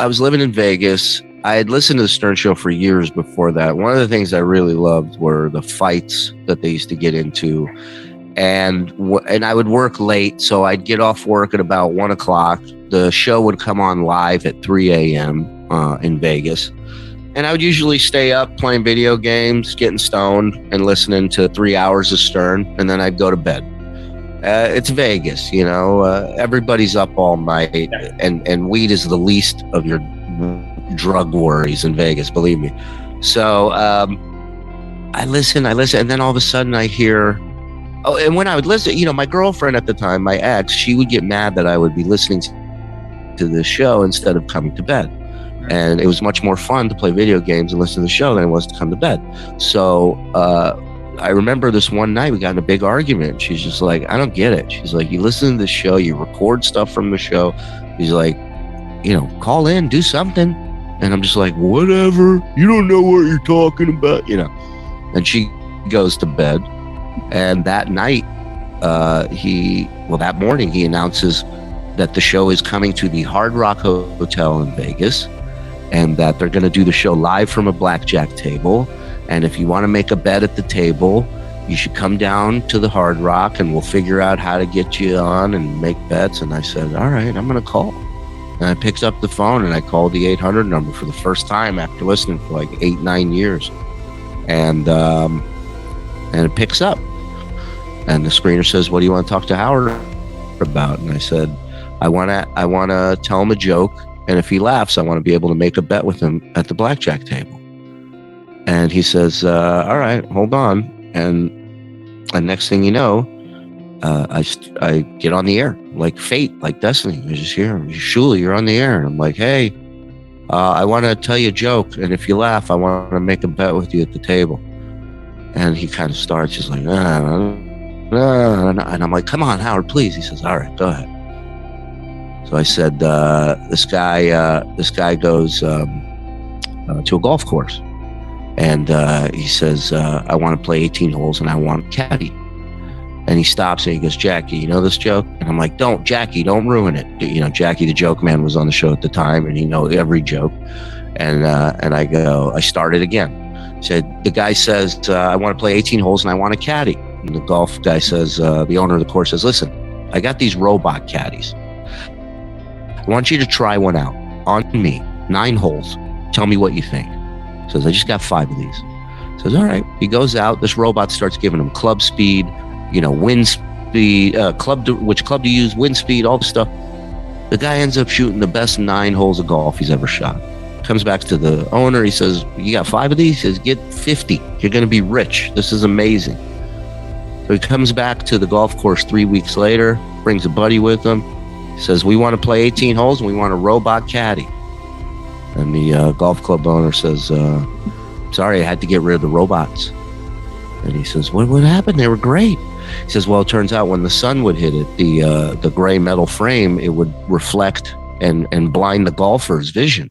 I was living in Vegas. I had listened to the Stern Show for years before that. One of the things I really loved were the fights that they used to get into. And I would work late, so I'd get off work at about 1 o'clock. The show would come on live at 3 a.m. In Vegas. And I would usually stay up playing video games, getting stoned, and listening to 3 hours of Stern, and then I'd go to bed. It's Vegas, you know. Everybody's up all night, and weed is the least of your drug worries in Vegas, believe me. So I listen, and then all of a sudden I hear, oh, and when I would listen, you know, my girlfriend at the time, my ex, she would get mad that I would be listening to this show instead of coming to bed. And it was much more fun to play video games and listen to the show than it was to come to bed. So I remember this one night we got in a big argument. She's just like, I don't get it. She's like, you listen to the show, you record stuff from the show. He's like, you know, call in, do something. And I'm just like, whatever. You don't know what you're talking about, you know. And she goes to bed. And that night, that morning, he announces that the show is coming to the Hard Rock Hotel in Vegas, and that they're going to do the show live from a blackjack table. And if you want to make a bet at the table, you should come down to the Hard Rock and we'll figure out how to get you on and make bets. And I said, all right, I'm going to call. And I picked up the phone and I called the 800 number for the first time after listening for like 8-9 years. And it picks up. And the screener says, what do you want to talk to Howard about? And I said, I want to tell him a joke. And if he laughs, I want to be able to make a bet with him at the blackjack table. And he says, all right, hold on. And next thing you know, I get on the air, like fate, like destiny. I just hear him, Shuli, you're on the air. And I'm like, hey, I want to tell you a joke. And if you laugh, I want to make a bet with you at the table. And he kind of starts just like, and I'm like, come on, Howard, please. He says, all right, go ahead. So I said, this guy goes to a golf course, and he says, I want to play 18 holes and I want a caddy. And he stops and he goes, Jackie, you know this joke? And I'm like, Jackie, don't ruin it. You know, Jackie the Joke Man was on the show at the time, and he knows every joke. And I started again. Said, the guy says, I want to play 18 holes and I want a caddy. And the golf guy says, the owner of the course says, listen, I got these robot caddies. I want you to try one out on me, 9 holes. Tell me what you think. Says, I just got 5 of these. Says, all right. He goes out. This robot starts giving him club speed, you know, wind speed, which club to use, wind speed, all the stuff. The guy ends up shooting the best 9 holes of golf he's ever shot. Comes back to the owner. He says, you got 5 of these? He says, get 50. You're going to be rich. This is amazing. So he comes back to the golf course 3 weeks later, brings a buddy with him. Says, we want to play 18 holes and we want a robot caddy. And the golf club owner says, sorry, I had to get rid of the robots. And he says, what happened? They were great. He says, well, it turns out when the sun would hit it, the gray metal frame, it would reflect and blind the golfer's vision.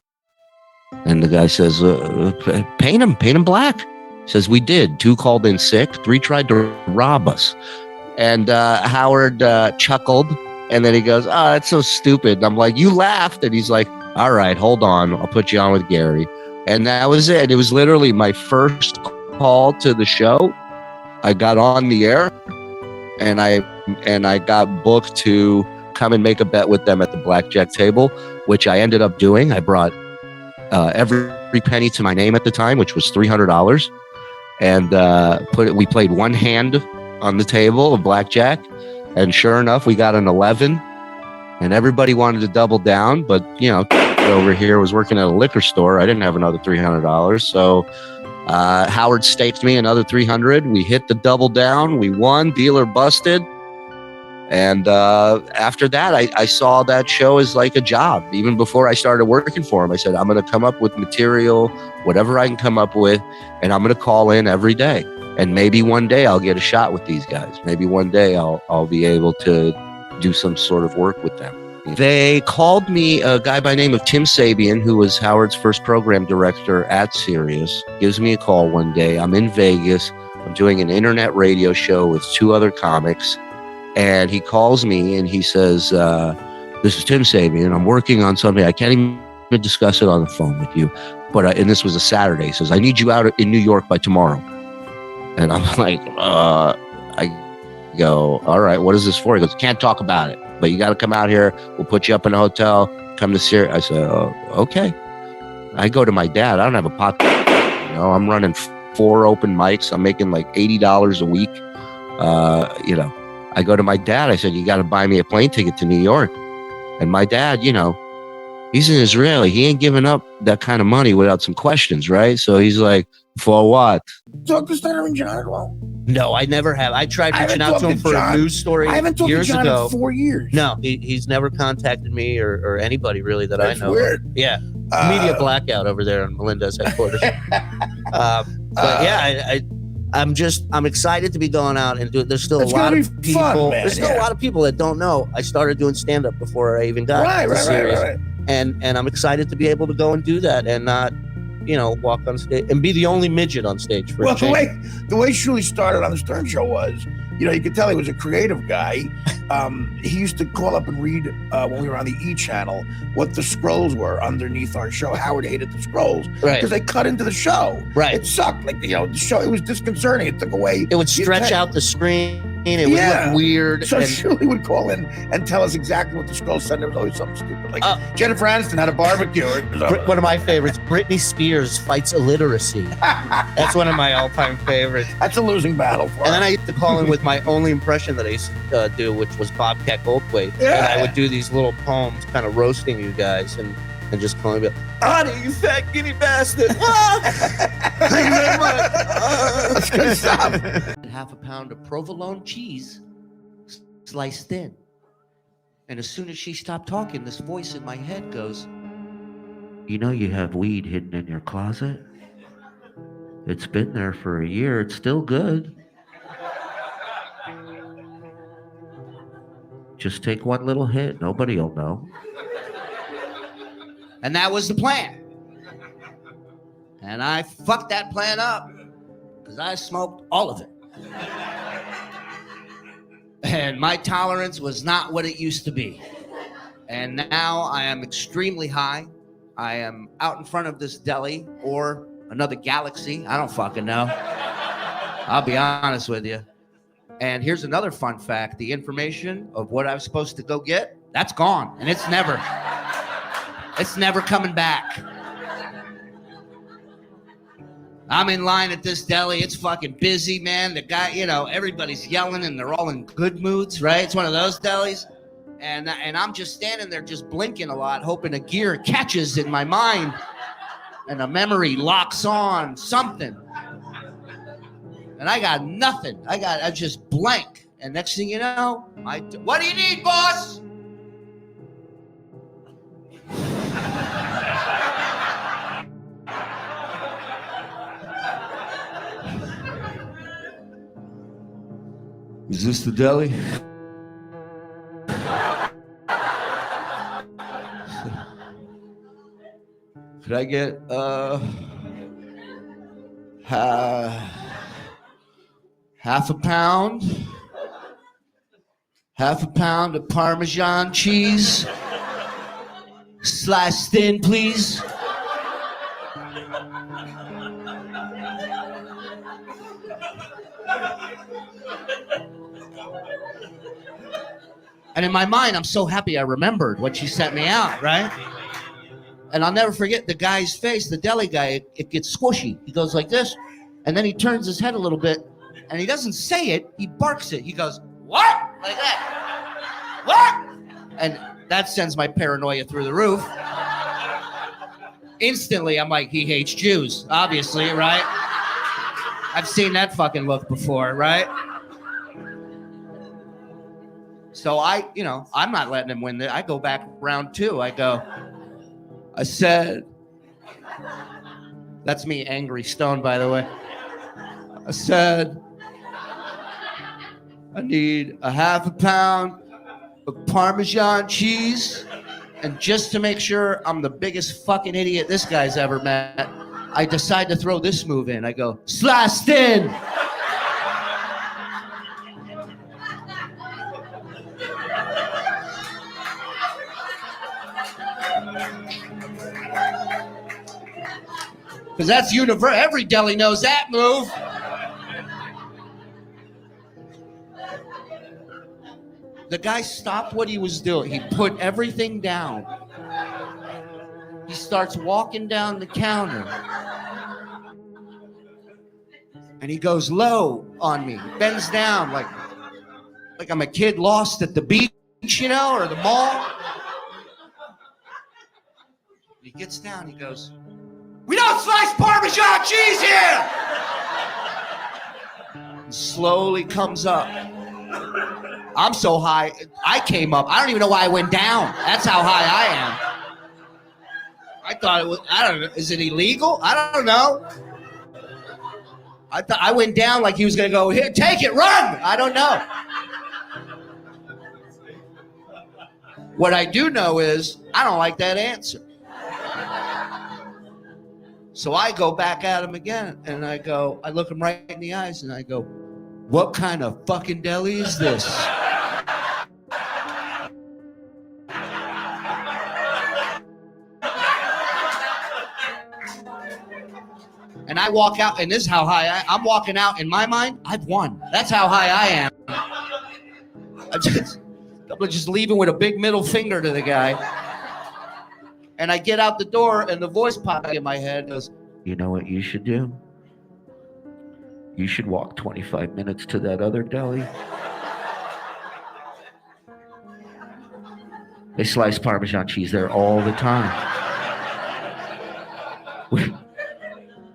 And the guy says, paint him black. He says, we did. 2 called in sick. 3 tried to rob us. And Howard chuckled. And then he goes, oh, that's so stupid. And I'm like, you laughed. And he's like, all right, hold on. I'll put you on with Gary. And that was it. It was literally my first call to the show. I got on the air and I got booked to come and make a bet with them at the blackjack table, which I ended up doing. I brought every penny to my name at the time, which was $300. And we played one hand on the table of blackjack. And sure enough, we got an 11, and everybody wanted to double down. But, you know, over here was working at a liquor store. I didn't have another $300. So Howard staked me another $300. We hit the double down. We won. Dealer busted. And after that, I saw that show as like a job. Even before I started working for him, I said, I'm going to come up with material, whatever I can come up with, and I'm going to call in every day. And maybe one day I'll get a shot with these guys. Maybe one day I'll be able to do some sort of work with them. They called me, a guy by the name of Tim Sabian, who was Howard's first program director at Sirius, gives me a call one day. I'm in Vegas. I'm doing an internet radio show with 2 other comics. And he calls me and he says, this is Tim Sabian. I'm working on something. I can't even to discuss it on the phone with you. But and this was a Saturday. He says, I need you out in New York by tomorrow. And I'm like, I go, all right, what is this for? He goes, can't talk about it, but you got to come out here. We'll put you up in a hotel. Come to Syria. I said, oh, okay. I go to my dad. I don't have a podcast. You know, I'm running 4 open mics. I'm making like $80 a week. You know, I go to my dad. I said, you got to buy me a plane ticket to New York. And my dad, you know, he's an Israeli. He ain't giving up that kind of money without some questions, right? So he's like, for what? Talk to Stuttering John as well. No, I never have. I tried reaching out to him for a news story years ago. I haven't talked to John in 4 years. No, he's never contacted me or anybody really that I know. Weird. Yeah. Media blackout over there in Melinda's headquarters. But yeah, I'm excited to be going out and do it. There's still a lot of people. Fun, man. There's still a lot of people that don't know. I started doing stand-up before I even got the series. Right. And I'm excited to be able to go and do that and not, you know, walk on stage and be the only midget on stage for a change. The way Shuli started on the Stern Show was, you know, you could tell he was a creative guy. He used to call up and read when we were on the E! channel what the scrolls were underneath our show. Howard hated the scrolls because they cut into the show. Right, it sucked. Like, you know, the show, it was disconcerting. It took away. It would stretch out the screen. It would look weird. So Shuli would call in and tell us exactly what the scrolls said. There was always something stupid, like Jennifer Aniston had a barbecue. One of my favorites, Britney Spears fights illiteracy. That's one of my all-time favorites. That's a losing battle for her. And then I used to call in with my only impression that I used to do, which was Bobcat Goldthwait. Yeah. And I would do these little poems kind of roasting you guys and just calling me, Artie, you fat guinea bastard. That's good stuff. Half a pound of provolone cheese sliced thin. And as soon as she stopped talking, this voice in my head goes, you know you have weed hidden in your closet? It's been there for a year. It's still good. Just take one little hit. Nobody will know. And that was the plan. And I fucked that plan up because I smoked all of it. And my tolerance was not what it used to be. And now I am extremely high. I am out in front of this deli or another galaxy. I don't fucking know. I'll be honest with you. And here's another fun fact. The information of what I was supposed to go get, that's gone. And it's never coming back. I'm in line at this deli. It's fucking busy, man. The guy, you know, everybody's yelling and they're all in good moods, right? It's one of those delis. And I'm just standing there just blinking a lot, hoping a gear catches in my mind and a memory locks on something. And I got nothing. I just blank. And next thing you know, what do you need, boss? Is this the deli? Could I get half a pound of Parmesan cheese, sliced thin, please? And in my mind, I'm so happy I remembered when she sent me out, right? And I'll never forget the guy's face, the deli guy, it gets squishy. He goes like this, and then he turns his head a little bit, and he doesn't say it, he barks it. He goes, what? Like that. What? And that sends my paranoia through the roof. Instantly, I'm like, he hates Jews, obviously, right? I've seen that fucking look before, right? So I'm not letting him win. I go back round 2. I said, that's me, angry stone, by the way. I said, I need a half a pound of Parmesan cheese. And just to make sure I'm the biggest fucking idiot this guy's ever met, I decide to throw this move in. I go, sliced in. Because that's universal. Every deli knows that move. The guy stopped what he was doing. He put everything down. He starts walking down the counter. And he goes low on me, bends down like I'm a kid lost at the beach, you know, or the mall. He gets down, he goes, "We don't slice Parmesan cheese here!" And slowly comes up. I'm so high, I came up. I don't even know why I went down. That's how high I am. I thought it was, I don't know, is it illegal? I don't know. I thought I went down like he was going to go, "Here, take it, run." I don't know. What I do know is I don't like that answer. So I go back at him again, and I look him right in the eyes, and I go, "What kind of fucking deli is this?" And I walk out, and this is how high I'm walking out. In my mind, I've won. That's how high I am. I'm just leaving with a big middle finger to the guy. And I get out the door, and the voice pops in my head goes, "You know what you should do? You should walk 25 minutes to that other deli. They slice Parmesan cheese there all the time.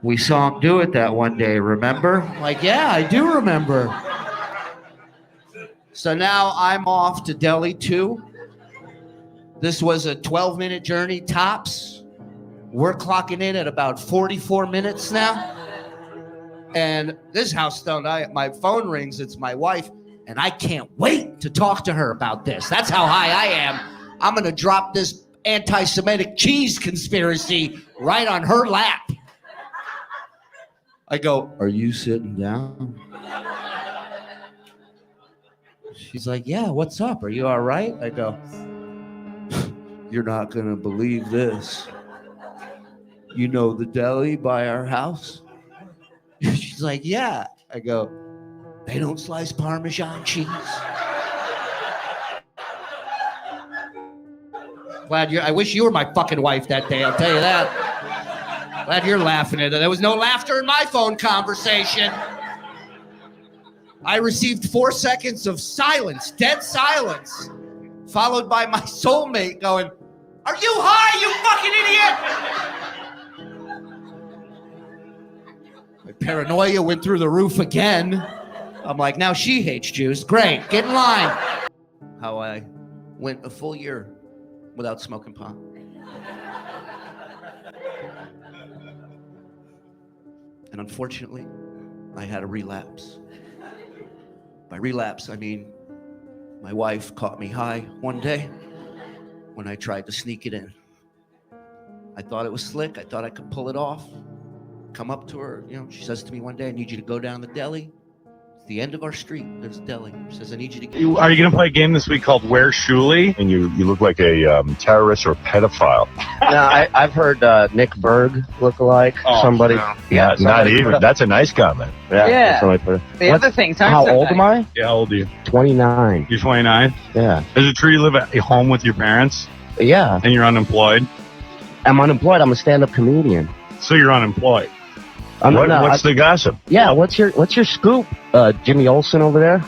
We saw him do it that one day, remember?" I'm like, "Yeah, I do remember." So now I'm off to Deli 2. This was a 12-minute journey tops. We're clocking in at about 44 minutes now. And this is how stoned I am. My phone rings, it's my wife, and I can't wait to talk to her about this. That's how high I am. I'm gonna drop this anti-Semitic cheese conspiracy right on her lap. I go, "Are you sitting down?" She's like, "Yeah, what's up? Are you all right?" I go, "You're not going to believe this. You know the deli by our house?" She's like, "Yeah." I go, "They don't slice Parmesan cheese." I wish you were my fucking wife that day, I'll tell you that. Glad you're laughing at it. There was no laughter in my phone conversation. I received 4 seconds of silence, dead silence, followed by my soulmate going, "Are you high, you fucking idiot?" My paranoia went through the roof again. I'm like, now she hates Jews. Great, get in line. How I went a full year without smoking pot. And unfortunately, I had a relapse. By relapse, I mean my wife caught me high one day when I tried to sneak it in. I thought it was slick. I thought I could pull it off. Come up to her, you know, she says to me one day, "I need you to go down the deli. It's the end of our street. There's a deli." She says, "I need you to..." Are you going to play a game this week called Where's Shuli? And you look like a terrorist or pedophile. No, I've heard Nick Berg look alike somebody. No. Yeah, Not even. That's a nice comment. Yeah. Somebody put it. The other things aren't How so old am I? Yeah, how old are you? 29. You're 29? Yeah. Is it true you live at home with your parents Yeah. and you're unemployed? I'm unemployed. I'm a stand-up comedian. So you're unemployed. What's the gossip? Yeah. What's your scoop, Jimmy Olsen over there?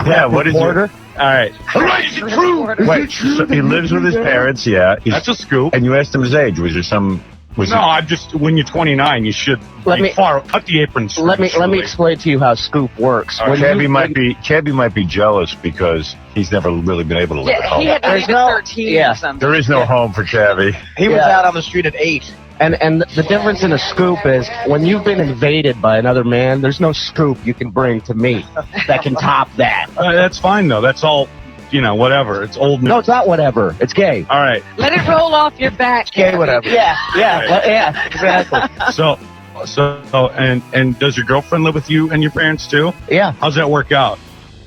Yeah, what is Porter? your... All right. Is it true? Wait, so he lives with his parents, yeah. That's a scoop. And you asked him his age. Was there some... I'm just, when you're 29, you should cut the apron. Let me explain to you how scoop works. Right. Cabbie might be jealous because he's never really been able to live at Yeah, home. he had to leave at 13 or something. There is no home for Cabbie. He was out on the street at 8. And the difference in a scoop is when you've been invaded by another man, there's no scoop you can bring to me that can top that. That's fine, though. That's all, whatever. It's old news. No, it's not whatever. It's gay. All right. Let it roll off your back. Gay, whatever. Yeah, exactly. So, and does your girlfriend live with you and your parents, too? Yeah. How's that work out?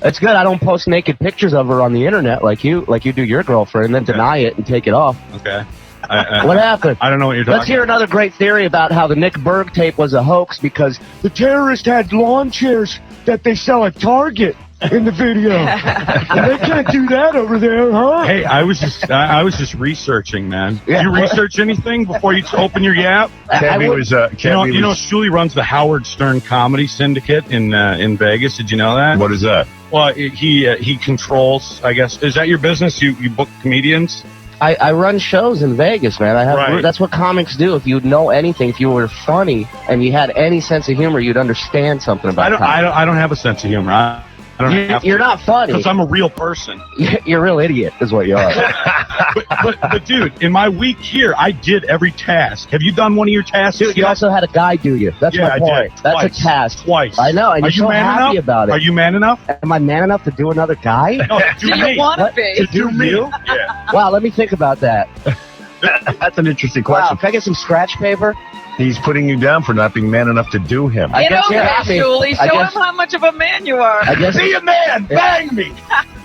It's good. I don't post naked pictures of her on the internet like you do your girlfriend and then deny it and take it off. Okay. What happened? I don't know what you're talking Let's hear another great theory about how the Nick Berg tape was a hoax because the terrorist had lawn chairs that they sell at Target in the video. And they can't do that over there, huh? Hey, I was just researching, man. Yeah. You research anything before you open your yap? Cabbie was, Cabbie You know, was, Shuli runs the Howard Stern Comedy Syndicate in Vegas. Did you know that? what is that? Well, he controls, I guess. Is that your business? You book comedians? I run shows in Vegas, man. Right. That's what comics do. If you know anything, if you were funny and you had any sense of humor, you'd understand something about comedy. I don't have a sense of humor. I don't have You're not funny. because I'm a real person. You're a real idiot, is what you are. but dude, in my week here, I did every task. Have you done one of your tasks? Dude, you also had a guy do you. That's Yeah, my I point. did. That's Twice. a task. Twice. I know, and Are you're you so man happy enough? about it. Are you man enough? Am I man enough to do another guy? No, Do do you me. want to What? be? To do me. Yeah. Wow, let me think about that. That's an interesting Wow, question. can I get some scratch paper? He's putting you down for not being man enough to do him. I Get guess over you're it, happy. Shuli. I Show guess- him how much of a man you are. I guess, Be a man. Bang me.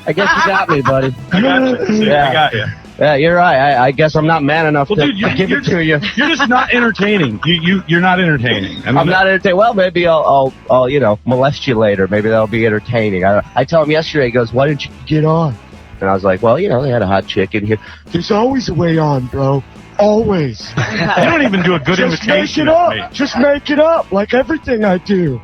I guess you got me, buddy. I got you. See, Yeah. I got you. Yeah, you're right. I guess I'm not man enough Well, to dude, give it to you. You're just not entertaining. You're not entertaining. I mean, I'm not entertaining. Well, maybe I'll molest you later. Maybe that'll be entertaining. I told him yesterday. He goes, "Why didn't you get on?" And I was like, "Well, they had a hot chick in here. There's always a way on, bro. Always. You don't even do a good Just make imitation it of up. me. Just make it up, like everything I do."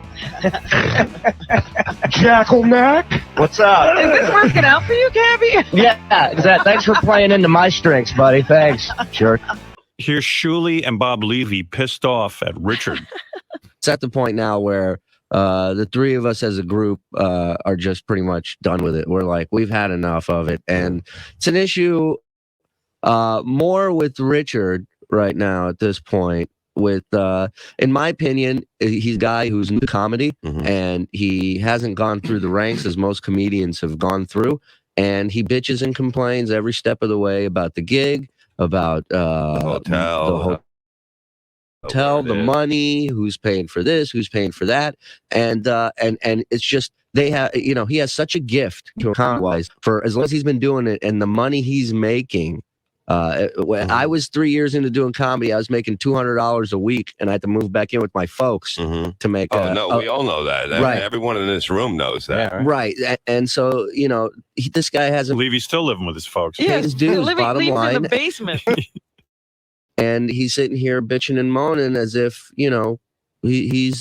Jackal Mac, what's up? Is this working out for you, Cabbie? Yeah, exactly. Thanks for playing into my strengths, buddy. Thanks, jerk. Here's Shuli and Bob Levy pissed off at Richard. It's at the point now where the three of us as a group are just pretty much done with it. We're like, we've had enough of it. And it's an issue more with Richard right now at this point. With, in my opinion, he's a guy who's new to comedy and he hasn't gone through the ranks as most comedians have gone through. And he bitches and complains every step of the way about the gig, about the hotel, the money, who's paying for this, who's paying for that, and it's just they have, he has such a gift comedy wise for as long as he's been doing it, and the money he's making. When I was 3 years into doing comedy, I was making $200 a week, and I had to move back in with my folks to make. we all know that. Right. Everyone in this room knows that. Right, and so this guy hasn't Levy's still living with his folks. paid his dues. Bottom Leaving line, in the basement. and he's sitting here bitching and moaning as if he's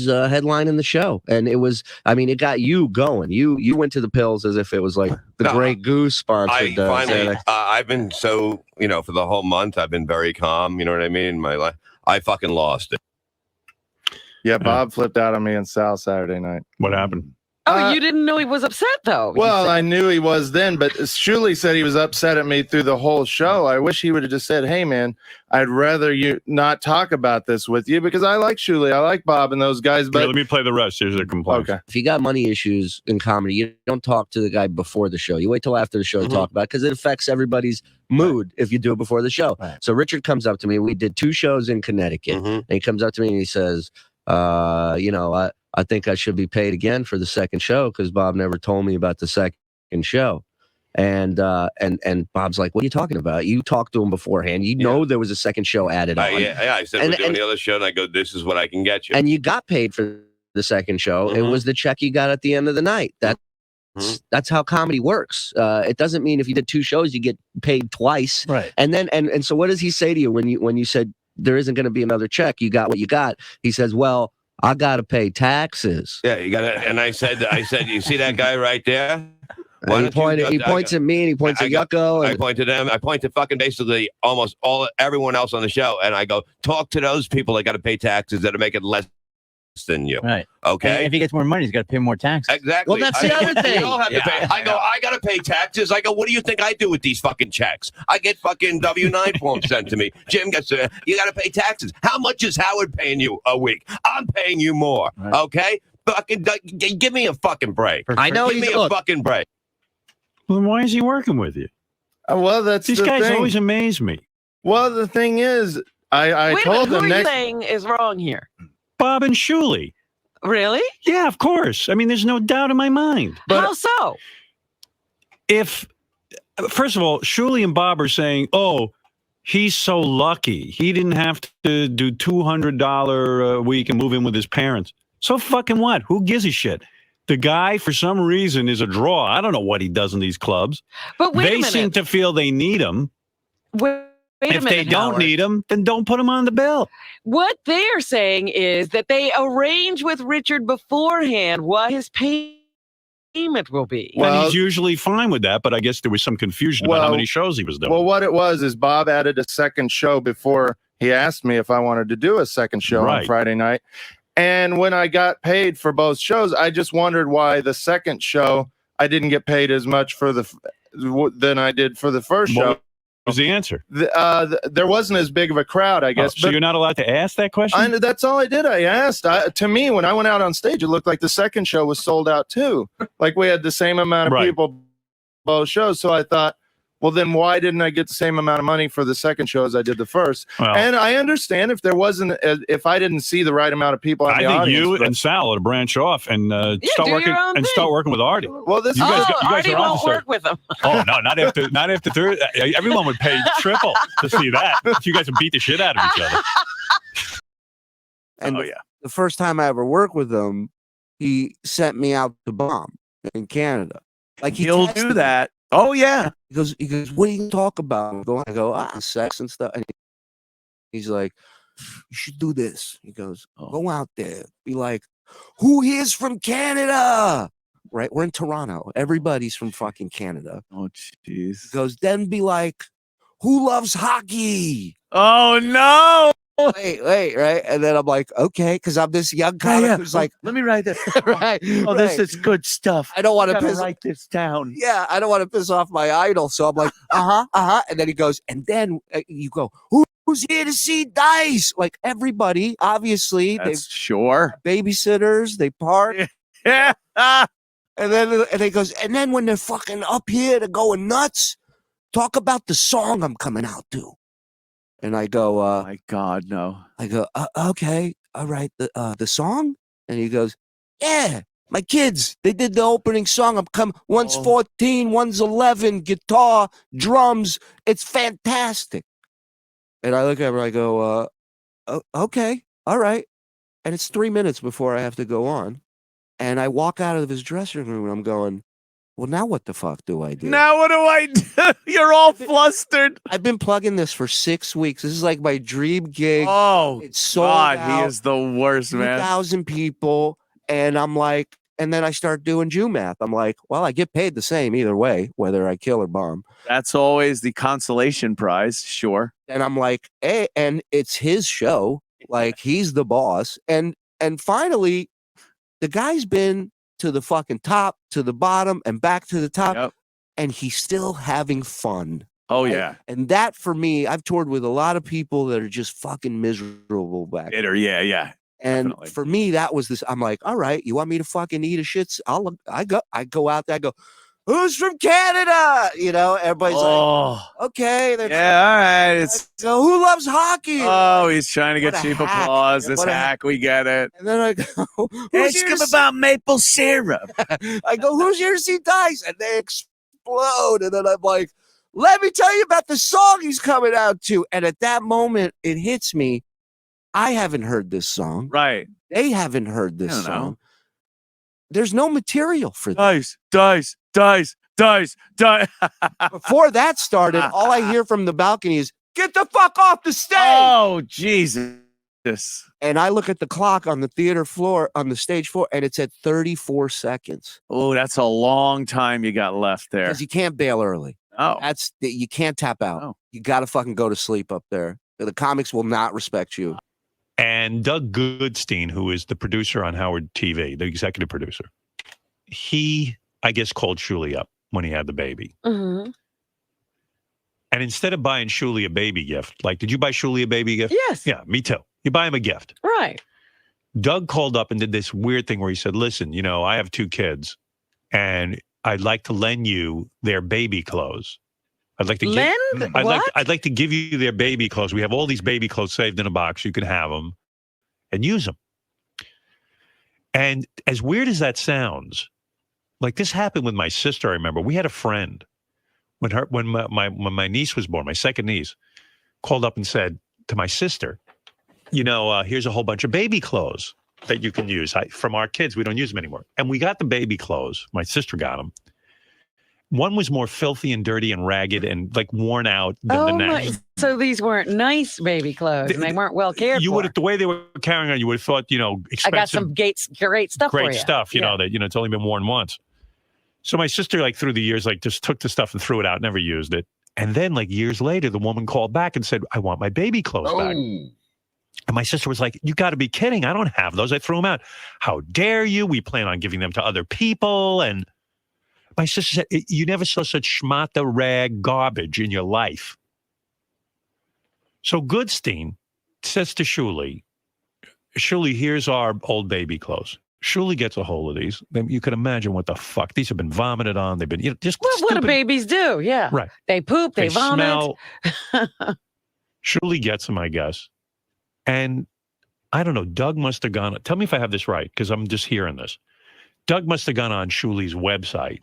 headlining the show. And it got you going. You went to the pills as if it was like the Grey Goose sponsored. I've been so for the whole month I've been very calm. You know what I mean? In my life, I fucking lost it. Yeah, Bob flipped out on me and Sal Saturday night. What happened? Oh, you didn't know he was upset, though. Well, I knew he was then, but Shuli said he was upset at me through the whole show. I wish he would have just said, "Hey, man, I'd rather you not talk about this with you because I like Shuli, I like Bob and those guys." But Here, let me play the rest. Here's their complaint. okay, If you got money issues in comedy, you don't talk to the guy before the show. You wait till after the show to talk about it because it affects everybody's mood if you do it before the show. Right. So Richard comes up to me. We did 2 shows in Connecticut, and he comes up to me and he says, I think I should be paid again for the second show because Bob never told me about the second show. And Bob's like, "What are you talking about? You talked to him beforehand. You know there was a second show added on. I said we're doing the other show, and I go, "This is what I can get you." And you got paid for the second show. It was the check you got at the end of the night. That's how comedy works. It doesn't mean if you did 2 shows you get paid twice. Right. And then and so what does he say to you when you said there isn't going to be another check? You got what you got. He says, "Well, I got to pay taxes." Yeah, you got it. And I said, "You see that guy right there?" And he points at me and he points at Yucko. I point to them. I point to fucking basically almost everyone else on the show, and I go, "Talk to those people that got to pay taxes that are making less than you." Right. Okay. And if he gets more money, he's got to pay more taxes. Exactly. Well, that's the other thing. We all have to pay. I go, I got to pay taxes. I go, what do you think I do with these fucking checks? I get fucking W-9 forms sent to me. Jim gets, you got to pay taxes. How much is Howard paying you a week? I'm paying you more. Right. Okay? Fucking, give me a fucking break. I know give me a fucking break. Well, then why is he working with you? well, that's These the guys thing. always amaze me. Well, the thing is, I Wait a told minute, them who are you next. saying is wrong here? Bob and Shuli. Really? Yeah, of course. I mean, there's no doubt in my mind. But- How so? First of all, Shuli and Bob are saying, "Oh, He's so lucky. He didn't have to do $200 a week and move in with his parents. So fucking what? Who gives a shit? The guy, for some reason, is a draw. I don't know what he does in these clubs. But wait a They minute. seem to feel they need him. Wait a If they minute, don't Howard. need him, then don't put him on the bill. What they are saying is that they arrange with Richard beforehand what his payment will be. And Well- he's usually fine with that, but I guess there was some confusion about how Well- many shows he was doing. Well, what it was is Bob added a second show before he asked me if I wanted to do a second show on Right. Friday night. And when I got paid for both shows, I just wondered why the second show I didn't get paid as much for than I did for the first show. What was the answer? There wasn't as big of a crowd, I guess. So you're not allowed to ask that question? That's all I did. I asked. To me, when I went out on stage, it looked like the second show was sold out too. Like we had the same amount of Right. people both shows. So I thought, well, then why didn't I get the same amount of money for the second show as I did the first? Well, And I understand if there wasn't, if I didn't see the right amount of people in I the think audience. you but- and Sal ought to branch off and do start your working own thing. start working with Artie. well, this You is guys got- you guys Artie are won't opposite. work with him. Oh no, not after Thursday. Everyone would pay triple to see that. You guys would beat the shit out of each other. And Oh the- yeah. the first time I ever worked with him, he sent me out to bomb in Canada. Like He'll texted do me. that. Oh yeah. He goes, what do you talk about? I go, sex and stuff. And he's like, you should do this. He goes, go out there. Be like, who here's from Canada? Right? We're in Toronto. Everybody's from fucking Canada. Oh He jeez. goes, then be like, who loves hockey? Oh no. Wait, right? And then I'm like, okay, because I'm this young comic who's like, let me write that. right. Oh, this right. is good stuff. I don't want to Gotta piss. write this down. Yeah, I don't want to piss off my idol. So I'm like, And then he goes, and then you go, who's here to see Dice? Like everybody, obviously, That's sure. they babysitters, they park. Yeah. And then he goes, and then when they're fucking up here, they're going nuts. Talk about the song I'm coming out to. And I go, My God, no. okay, all right, the song. And he goes, yeah, my kids, they did the opening song. I'm coming. One's 14, one's 11. Guitar, drums. It's fantastic. And I look at him. I go, okay, all right. And it's 3 minutes before I have to go on. And I walk out of his dressing room and I'm going, well, now what the fuck do I do? Now what do I do? You're all flustered. I've been plugging this for 6 weeks. This is like my dream gig. Oh, It's sold God, out. he is the worst, man. 2,000 people. And I'm like, and then I start doing Jew math. I'm like, well, I get paid the same either way, whether I kill or bomb. That's always the consolation prize. Sure. And I'm like, hey, and it's his show. Like he's the boss. And finally, the guy's been to the fucking top, to the bottom, and back to the top. Yep. And he's still having fun. Oh, Right? yeah. And that for me, I've toured with a lot of people that are just fucking miserable back. Bitter. Yeah, yeah. And definitely. for me, that was this. I'm like, all right, you want me to fucking eat a shits? I go out there. I go, who's from Canada? You know, everybody's Oh, like, okay. Then yeah. All right. It's so who loves hockey? oh, he's trying to get What a cheap hack. applause. This What a hack, we get it. and then I go, who's Ask here him to see-" about maple syrup. I go, who's here to see Dice? And they explode. And then I'm like, let me tell you about the song he's coming out to. And at that moment, it hits me. I haven't heard this song. Right. They haven't heard this I don't know. song. There's no material for this. Dice. Before that started, all I hear from the balcony is, get the fuck off the stage. Oh, Jesus. And I look at the clock on the theater floor, on the stage floor, and it's at 34 seconds. Oh, that's a long time you got left there. Because you can't bail early. Oh, You can't tap out. Oh. You got to fucking go to sleep up there. The comics will not respect you. And Doug Goodstein, who is the producer on Howard TV, the executive producer, he, I guess, called Shuli up when he had the baby. Mm-hmm. And instead of buying Shuli a baby gift, like, did you buy Shuli a baby gift? Yes. Yeah, me too. You buy him a gift. Right. Doug called up and did this weird thing where he said, listen, you know, I have 2 kids and I'd like to lend you their baby clothes. I'd like to Lend? What? I'd like to give you their baby clothes. We have all these baby clothes saved in a box. You can have them and use them. And as weird as that sounds, like this happened with my sister. I remember we had a friend when my niece was born, my second niece, called up and said to my sister, here's a whole bunch of baby clothes that you can use from our kids. We don't use them anymore. And we got the baby clothes. My sister got them. One was more filthy and dirty and ragged and like worn out than the next. So these weren't nice baby clothes and they weren't well cared for. The way they were carrying on, you would have thought, expensive. I got some great stuff for you. Great stuff, that, it's only been worn once. So my sister, like through the years, like just took the stuff and threw it out, never used it. And then like years later, the woman called back and said, I want my baby clothes back. And my sister was like, you got to be kidding. I don't have those. I threw them out. How dare you? We plan on giving them to other people. And my sister said, you never saw such schmata rag garbage in your life. So Goodstein says to Shuli, here's our old baby clothes. Shuli gets a hold of these. You can imagine what the fuck. These have been vomited on. They've been just what do babies do? Yeah. Right. They poop, they vomit. Smell. Shuli gets them, I guess. And I don't know, Doug must have gone, tell me if I have this right, because I'm just hearing this. Doug must have gone on Shuli's website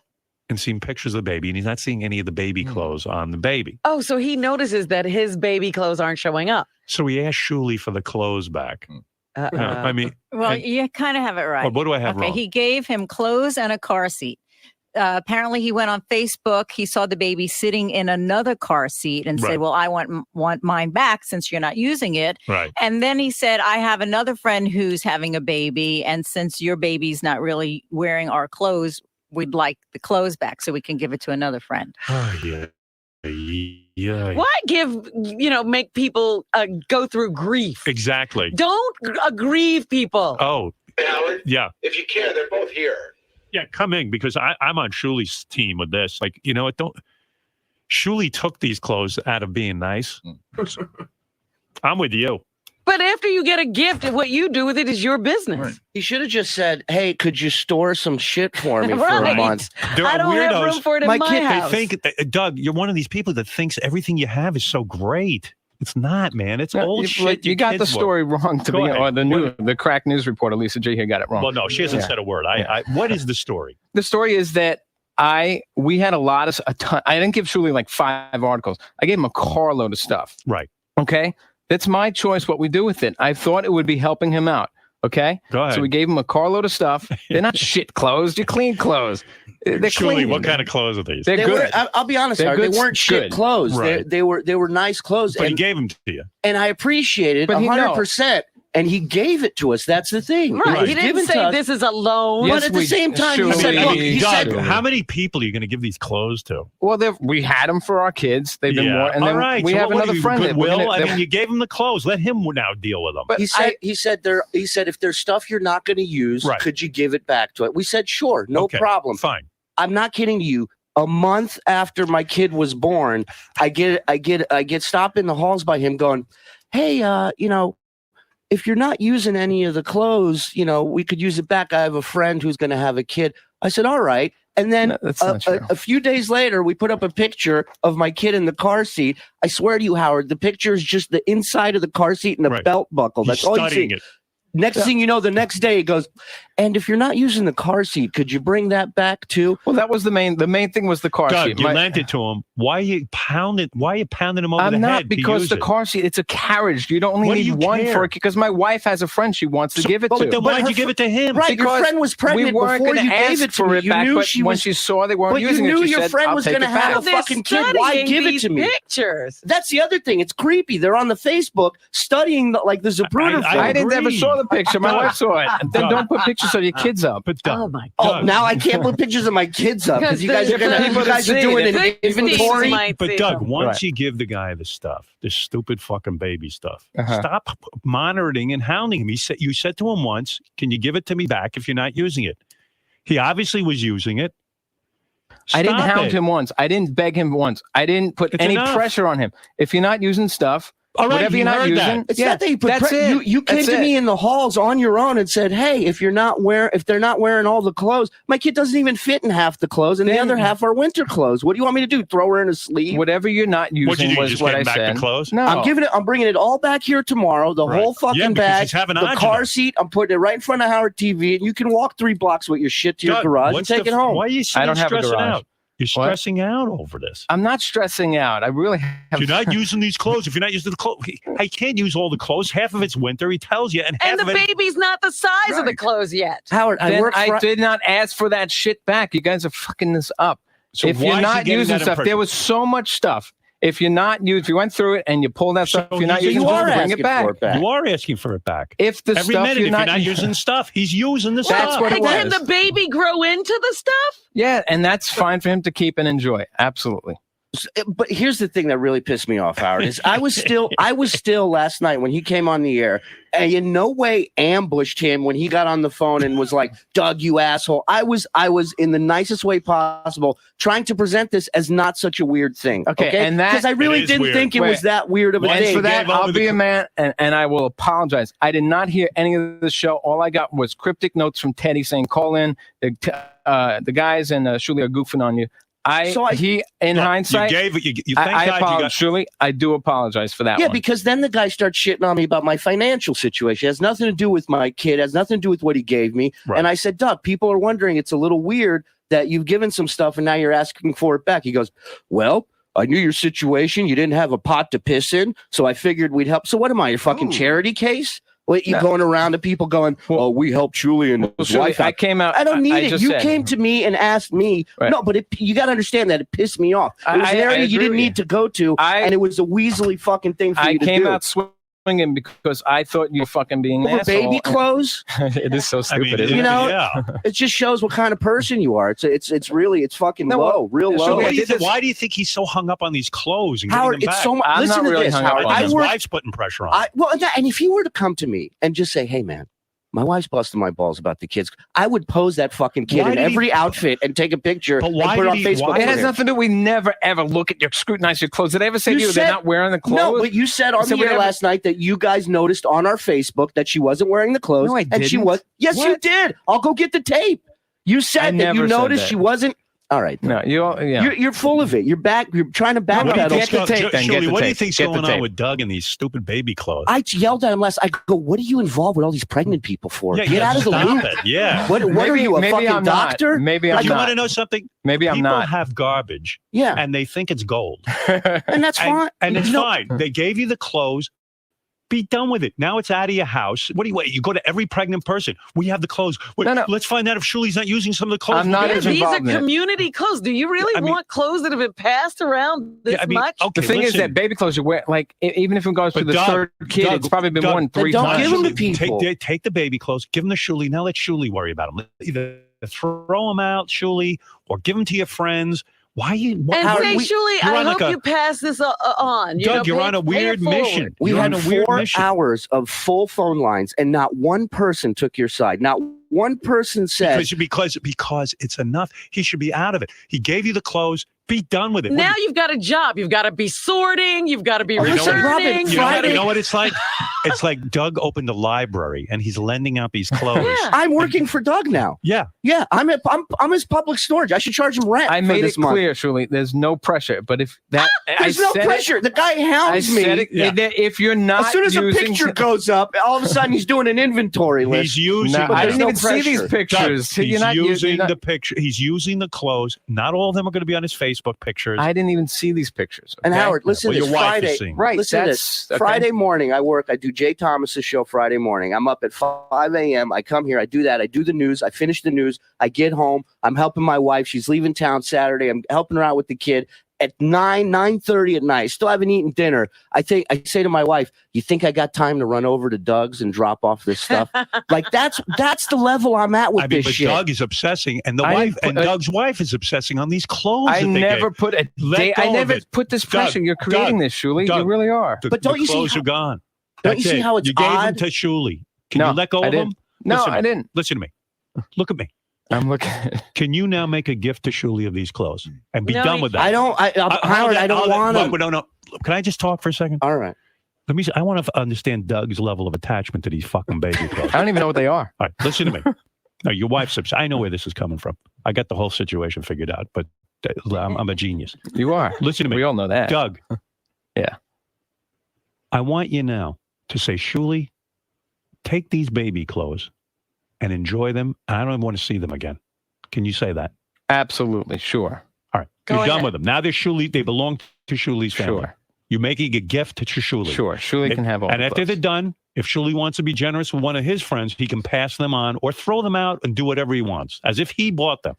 and seen pictures of the baby, and he's not seeing any of the baby clothes on the baby. Oh, so he notices that his baby clothes aren't showing up. So he asked Shuli for the clothes back. Well, you kind of have it right. What do I have wrong? He gave him clothes and a car seat. Apparently, he went on Facebook. He saw the baby sitting in another car seat and said, well, I want mine back since you're not using it. Right. And then he said, I have another friend who's having a baby. And since your baby's not really wearing our clothes, we'd like the clothes back so we can give it to another friend. Oh, yeah. Yeah. Why make people go through grief? Exactly. Don't grieve people. Oh, Howard, yeah. If you can, they're both here. Yeah, come in because I'm on Shuli's team with this. Like, Shuli took these clothes out of being nice. I'm with you. But after you get a gift, what you do with it is your business. Right. He should have just said, hey, could you store some shit for me for Right. a month? There are I don't weirdos. have room for it in my house. They think, Doug, you're one of these people that thinks everything you have is so great. It's not, man. It's old shit. You got the story wrong or the crack news reporter, Lisa G here got it wrong. Well, no, she hasn't said a word. What is the story? The story is that we had a ton. I didn't give Shuli like 5 articles. I gave him a carload of stuff. Right. Okay. That's my choice what we do with it. I thought it would be helping him out. Okay. Go ahead. So we gave him a carload of stuff. They're not shit clothes. They're clean clothes. They're Shuli, clean. what kind of clothes are these? They're good. I'll be honest, They're they good- weren't shit good. clothes. Right. They were nice clothes. But he and, gave them to you. and I appreciate it But he- 100%. And he gave it to us. That's the thing. Right. It was He didn't given to say us. this is a loan. Yes, But at the same time, he Shuli- said, look, he Doug, said, how many people are you going to give these clothes to? Well, we had them for our kids. They've been worn. And All then right. we So have what another are you, friend. that we're Goodwill? gonna- I mean, you gave him the clothes. Let him now deal with them. But he said if there's stuff you're not going to use, Right. could you give it back to it? We said, sure, no Okay, problem. Fine. I'm not kidding you. A month after my kid was born, I get stopped in the halls by him going, hey, if you're not using any of the clothes, we could use it back. I have a friend who's going to have a kid. I said, all right. And then No, that's not true. a few days later, we put up a picture of my kid in the car seat. I swear to you, Howard, the picture is just the inside of the car seat and the Right. belt buckle. He's That's all you studying see. it. Next thing you know, the next day it goes, and if you're not using the car seat, could you bring that back too? Well, that was the main thing was the car Doug, seat. you lent it to him. Why are you pounding him over I'm the not head? because to the use car seat, it's a carriage. You don't only What do need you one care? for it because my wife has a friend she wants to give it But to. then why'd you give it to him? Right, your Because friend was pregnant we weren't before gonna you gave ask it to for me. it You back, knew but she when was- she saw they weren't But you using knew it, she your said, friend I'll was take going to it have back. a fucking kid. Why Studying give it these to me? Pictures. That's the other thing. It's creepy. They're on the Facebook studying the Zapruder I film. I didn't ever agree. saw the picture. My Doug. wife saw it. Then don't put pictures of your kids up. But Doug, Oh my Oh, Doug, now I can't put pictures of my kids up because you guys are Because gonna. the You guys are people doing that an see it, inventory. might But see Doug, them. once Right. you give the guy the stuff, this stupid fucking baby stuff, Uh-huh. stop monitoring and hounding him. You said to him once, "Can you give it to me back if you're not using it?" He obviously was using it. I didn't Stop hound it. him once. I didn't beg him once. I didn't put It's any enough. pressure on him. If you're not using stuff, All right, whatever he you're not heard using, that. It's not that you put that's it. You came That's to it. me in the halls on your own and said, "Hey, if they're not wearing all the clothes, my kid doesn't even fit in half the clothes, and the Then- other half are winter clothes. What do you want me to do? Throw her in a sleeve? Whatever you're not What'd you using do? was Just what get I him back said. the clothes? No, I'm bringing it all back here tomorrow. The Right. whole fucking Yeah, because bag, he's having the angina. car seat. I'm putting it right in front of Howard TV, and you can walk 3 blocks with your shit to your Doug, garage and what's take the- it home. Why are you I sitting don't have a stressing garage. out? You're stressing out over this. I'm not stressing out. I really have. You're not using these clothes. If you're not using the clothes, I can't use all the clothes. Half of it's winter. He tells you, and half And the of it. baby's not the size of the clothes yet. Howard, I did not ask for that shit back. You guys are fucking this up. So if why you're is he not getting using that stuff, impression? there was so much stuff. If you're not if you went through it and you pulled that stuff, if you're not using you it, are bring it back. You are asking for it back. If the Every stuff minute, you're if you're not not using stuff, he's using the That's stuff. what it Can was. the baby grow into the stuff? Yeah, and that's fine for him to keep and enjoy. Absolutely. But here's the thing that really pissed me off, Howard, is I was still last night when he came on the air, and in no way ambushed him when he got on the phone and was like, Doug, you asshole. I was in the nicest way possible trying to present this as not such a weird thing. Okay, and that because I really didn't think it was that weird of a and thing. for that, I'll be a man, and I will apologize. I did not hear any of the show. All I got was cryptic notes from Teddy saying, "Call in." The guys and Shuli are goofing on you. In hindsight, you thank I God you apologize, got. Shuli. I do apologize for that. Yeah, one. because then the guy starts shitting on me about my financial situation. It has nothing to do with my kid. It has nothing to do with what he gave me. Right. And I said, Doug, people are wondering. It's a little weird that you've given some stuff and now you're asking for it back. He goes, well, I knew your situation. You didn't have a pot to piss in, so I figured we'd help. So what am I, your fucking charity case? What, you going around to people going, oh, we helped Shuli and his wife out. I came out. I don't need I it. just You said- came to me and asked me. Right. No, but you got to understand that it pissed me off. It was an area you agree didn't with need to go to, and it was a weaselly fucking thing for I you to came do. out swinging because I thought you were fucking being an Over asshole. baby clothes? It is so stupid, isn't you it? know, it just shows what kind of person you are. It's really fucking low, real low. Why do you think he's so hung up on these clothes? And Howard, getting them it's back? so much. Listen to this, Howard. His wife's putting pressure on. And if he were to come to me and just say, "Hey, man, my wife's busting my balls about the kids," I would pose that fucking kid Why in did every he- outfit and take a picture and why put it did on he- Facebook. It has for him. nothing to do. We never ever look at your scrutinize your clothes. Did I ever say to you they're not wearing the clothes? No, but you said on the air last night that you guys noticed on our Facebook that she wasn't wearing the clothes. No, I And she didn't. was. Yes, you What? did. I'll go get the tape. You I said that never you said noticed that. she wasn't. All right. No, You're full of it. You're trying to back What do you pedal. think's Shuli, what do you think's going on with Doug and these stupid baby clothes? I yelled at him last. I go, "What are you involved with all these pregnant people for? Yeah, Get out of the stop loop." it. Yeah. What are you, a fucking I'm not. doctor? Maybe I'm you not. want to know something? Maybe I'm People not. have garbage. Yeah. And they think it's gold. And that's fine. And it's You know- fine. They gave you the clothes. Be done with it. Now it's out of your house. What do you wait? You go to every pregnant person. We have the clothes. Wait, Let's find out if Shuli's not using some of the clothes. I'm not we as gave These him. are community clothes. Do you really want clothes that have been passed around this much? The thing is that baby clothes you wear, like even if it goes to the third kid, it's probably been worn 3 times. Take the baby clothes. Give them to Shuli. Now let Shuli worry about them. Either throw them out, Shuli, or give them to your friends. Why you? And say, Shuli, I hope you pass this on. Doug, you're on a pay it weird forward. mission. We You're had on a weird 4 mission. hours of full phone lines, and not one person took your side. Not one person said, because it's enough. He should be out of it. He gave you the clothes. Be done with it. Now you've got a job. You've got to be sorting. You've got to be returning. You know what it's like? It's like Doug opened a library and he's lending out these clothes. I'm working for Doug now. Yeah. Yeah, I'm his public storage. I should charge him rent. I for made this it month. clear, Shuli. There's no pressure. But if that, There's no pressure. The guy hounds me. If you're not, as soon as a using, picture goes up, all of a sudden he's doing an inventory list. He's using. No, I didn't even see these Doug, pictures. he's using the picture. He's using the clothes. Not all of them are going to be on his Facebook pictures. I didn't even see these pictures. And okay? Howard, listen Well, to this. your wife is Friday, seeing. Right, listen to that's- this. okay. Friday morning, I work. I do Jay Thomas's show Friday morning. I'm up at 5 a.m. I come here. I do that. I do the news. I finish the news. I get home. I'm helping my wife. She's leaving town Saturday. I'm helping her out with the kid. At 9:30 at night, still haven't eaten dinner. I say to my wife, "You think I got time to run over to Doug's and drop off this stuff?" Like that's the level I'm at with this but shit. Doug is obsessing, and the I wife didn't and put- Doug's wife is obsessing on these clothes. I that they never gave. put a Let day. go I of never it. put this Doug, pressure. You're creating Doug, this, Shuli. Doug, You really are. The, But don't the you see clothes how- are gone. don't you That's see it. how it's you gave odd? them to Shuli? Can No, you let go I of didn't. them? No, Listen to I me. didn't. Listen to me. Look at me. I'm looking. Can you now make a gift to Shuli of these clothes and be No, done with that? I don't. Howard, I don't want him. No. Can I just talk for a second? All right. Let me. I want to understand Doug's level of attachment to these fucking baby clothes. I don't even know what they are. All right, listen to me. No, your wife's upset. I know where this is coming from. I got the whole situation figured out, but I'm a genius. You are. Listen to me. We all know that. Doug. Yeah. I want you now to say, Shuli, take these baby clothes and enjoy them. I don't even want to see them again. Can you say that? Absolutely. Sure. All right. Go You're done ahead. with them. Now they're Shuli. They belong to Shuli's family. Sure. You're making a gift to Shuli. Sure. Shuli can have all And the after clothes. they're done, if Shuli wants to be generous with one of his friends, he can pass them on or throw them out and do whatever he wants, as if he bought them.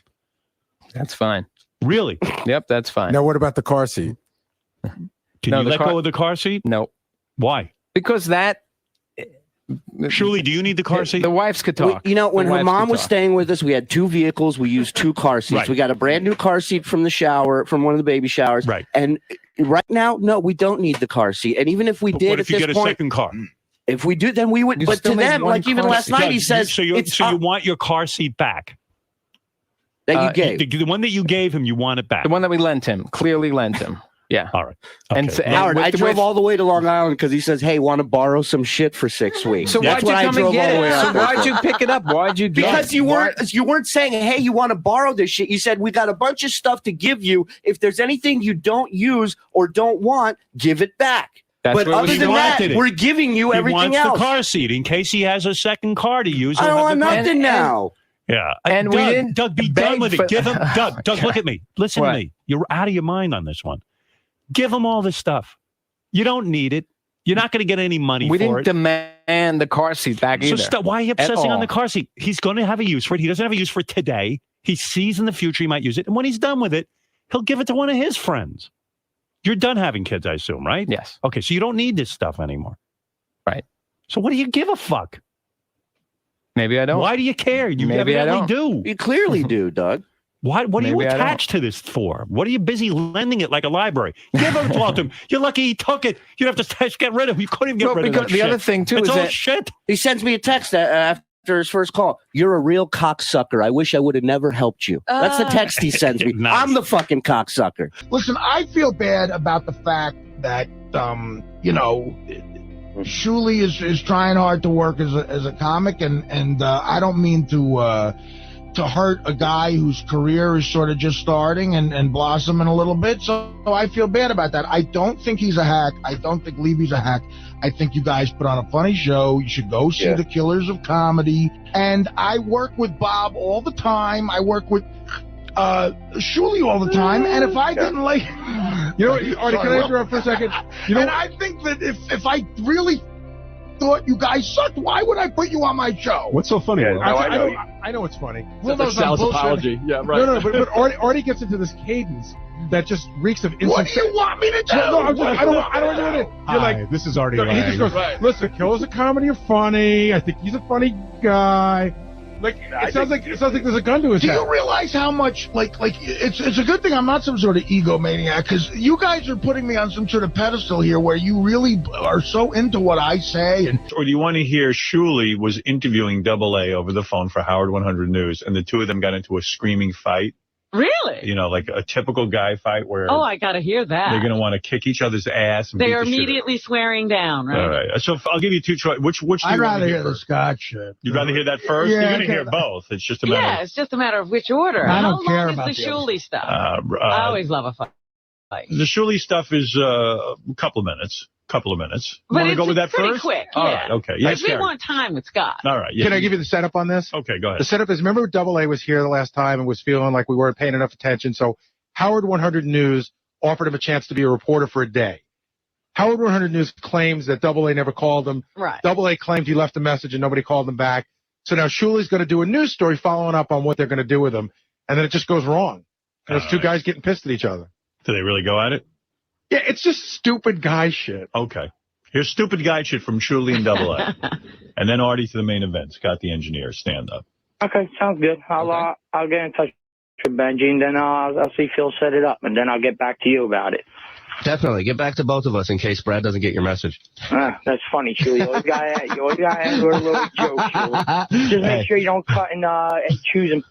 That's fine. Really? Yep, that's fine. Now, what about the car seat? Can No, you the let car- go of the car seat? No. Why? Because that. Shuli, do you need the car seat? The wives could talk. You know, when The her wives mom could was talk. staying with us, we had 2 vehicles. We used 2 car seats. Right. We got a brand new car seat from the shower, from one of the baby showers. Right. And right now, no, we don't need the car seat. And even if we did What at if you this get a point, second car? if we do, then we would. You But still to need them, one like even car last seat. night, he says, So you want your car seat back? that you gave. The one that you gave him, you want it back. The one that we lent him, clearly lent him. Yeah. All right. And, Okay. and Howard, with I the- drove with- all the way to Long Island because he says, "Hey, want to borrow some shit for 6 weeks?" So That's why'd you why I come and drove get all the way it? out So there. why'd you pick it up? Why'd you get Because it? you weren't saying, "Hey, you want to borrow this shit." You said, "We got a bunch of stuff to give you. If there's anything you don't use or don't want, give it back." That's But what other we than that, wanted it. we're giving you He everything wants else. the car seat in case he has a second car to use. I He'll don't have want the car- nothing now. Yeah. And Doug, we didn't Doug, be beg done with for- it. Give him, Doug, God. look at me. Listen What? to me. You're out of your mind on this one. Give him all this stuff. You don't need it. You're not going to get any money We for didn't demand the car seat back it. So either. why are you obsessing all. on the car seat? He's going to have a use for it. He doesn't have a use for it today. He sees in the future he might use it. And when he's done with it, he'll give it to one of his friends. You're done having kids, I assume, right? Yes. Okay, so you don't need this stuff anymore. Right. So what do you give a fuck? Maybe I don't. Why do you care? You Maybe I evidently don't. do. You clearly do, Doug. Why? What are you Maybe I don't. attached to this for? What are you busy lending it like a library? Give it to him. You're lucky he took it. You have to get rid of it. You couldn't even get No, rid of because that the shit. other thing, too, it's is all that- shit. He sends me a text after his first call. "You're a real cocksucker. I wish I would have never helped you." That's the text he sends me. Nice. I'm the fucking cocksucker. Listen, I feel bad about the fact that Shuli is trying hard to work as a comic, and I don't mean to hurt a guy whose career is sort of just starting and blossoming a little bit. So I feel bad about that. I don't think he's a hack. I don't think Levy's a hack. I think you guys put on a funny show. You should go see The Killers of Comedy. And I work with Bob all the time. I work with Shuli all the time. And if I didn't like... Artie, can I interrupt for a second? And I think that if I really thought you guys sucked, why would I put you on my show? What's so funny? Yeah, about it? no, I know. I know it's funny. Well, no, it's not bullshit. Yeah, right. No, but Artie gets into this cadence that just reeks of instant. What do you want me to do? No, I don't do it. You're like, this is Artie. no, he just goes, listen, Killers of Comedy are funny. I think he's a funny guy. Like it sounds like there's a gun to his Do head. you realize how much like it's a good thing I'm not some sort of egomaniac, because you guys are putting me on some sort of pedestal here where you really are so into what I say. And Or do you want to hear Shuli was interviewing Double A over the phone for Howard 100 News, and the two of them got into a screaming fight? Really? You know, like a typical guy fight where Oh, I got to hear that. they're going to want to kick each other's ass. And They beat are the shit out of immediately swearing down, them. right? All right. So I'll give you two choices. Which do you I'd want rather to hear hear the first? Scott shit. You'd rather hear that first? Yeah, You're going to I hear can't- both. It's just a matter Yeah, it's just a matter of which order. I don't How care long about is the the other Shuli stuff? of... I always love a fight. the Shuli stuff is a couple of minutes. You But want to it's go with that pretty first? quick, All yeah. right. Okay. Because Yes, we Gary. want time with Scott. All right. Can I give you the setup on this? Okay, go ahead. The setup is, remember Double A was here the last time and was feeling like we weren't paying enough attention. So Howard 100 News offered him a chance to be a reporter for a day. Howard 100 News claims that Double A never called him. Right. Double A claimed he left a message and nobody called him back. So now Shuli's going to do a news story following up on what they're going to do with him. And then it just goes wrong. And it's two guys getting pissed at each other. Do they really go at it? Yeah, it's just stupid guy shit. Okay. Here's stupid guy shit from Shuli and Double A. And then Artie to the main event. Scott the engineer, stand up. Okay, sounds good. I'll get in touch with Benji, and then I'll see if he'll set it up, and then I'll get back to you about it. Definitely. Get back to both of us in case Brad doesn't get your message. That's funny, Shuli. You always got to end with a little joke, Shuli. Just make sure you don't cut and choose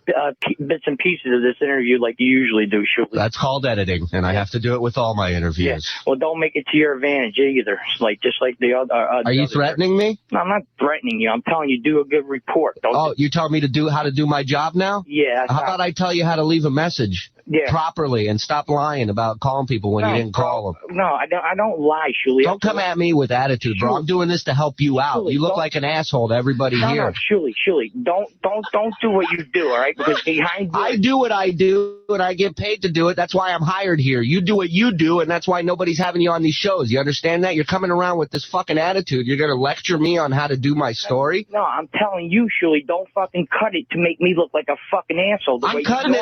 bits and pieces of this interview like you usually do, Shuli. That's called editing, and I have to do it with all my interviews. Well, don't make it to your advantage either. Just like the other. Are you threatening me? No, I'm not threatening you. I'm telling you, do a good report. Oh, you tell me how to do my job now? Yeah. How about I tell you how to leave a message? properly and stop lying about calling people when you didn't call them. No, I don't lie, Shuli. Don't come at me with attitude, bro. I'm doing this to help you out. You look like an asshole to everybody here. No, Shuli, don't do what you do, all right? Because behind you, I do what I do, and I get paid to do it. That's why I'm hired here. You do what you do, and that's why nobody's having you on these shows. You understand that? You're coming around with this fucking attitude. You're gonna lecture me on how to do my story? No, I'm telling you, Shuli, don't fucking cut it to make me look like a fucking asshole. I'm cutting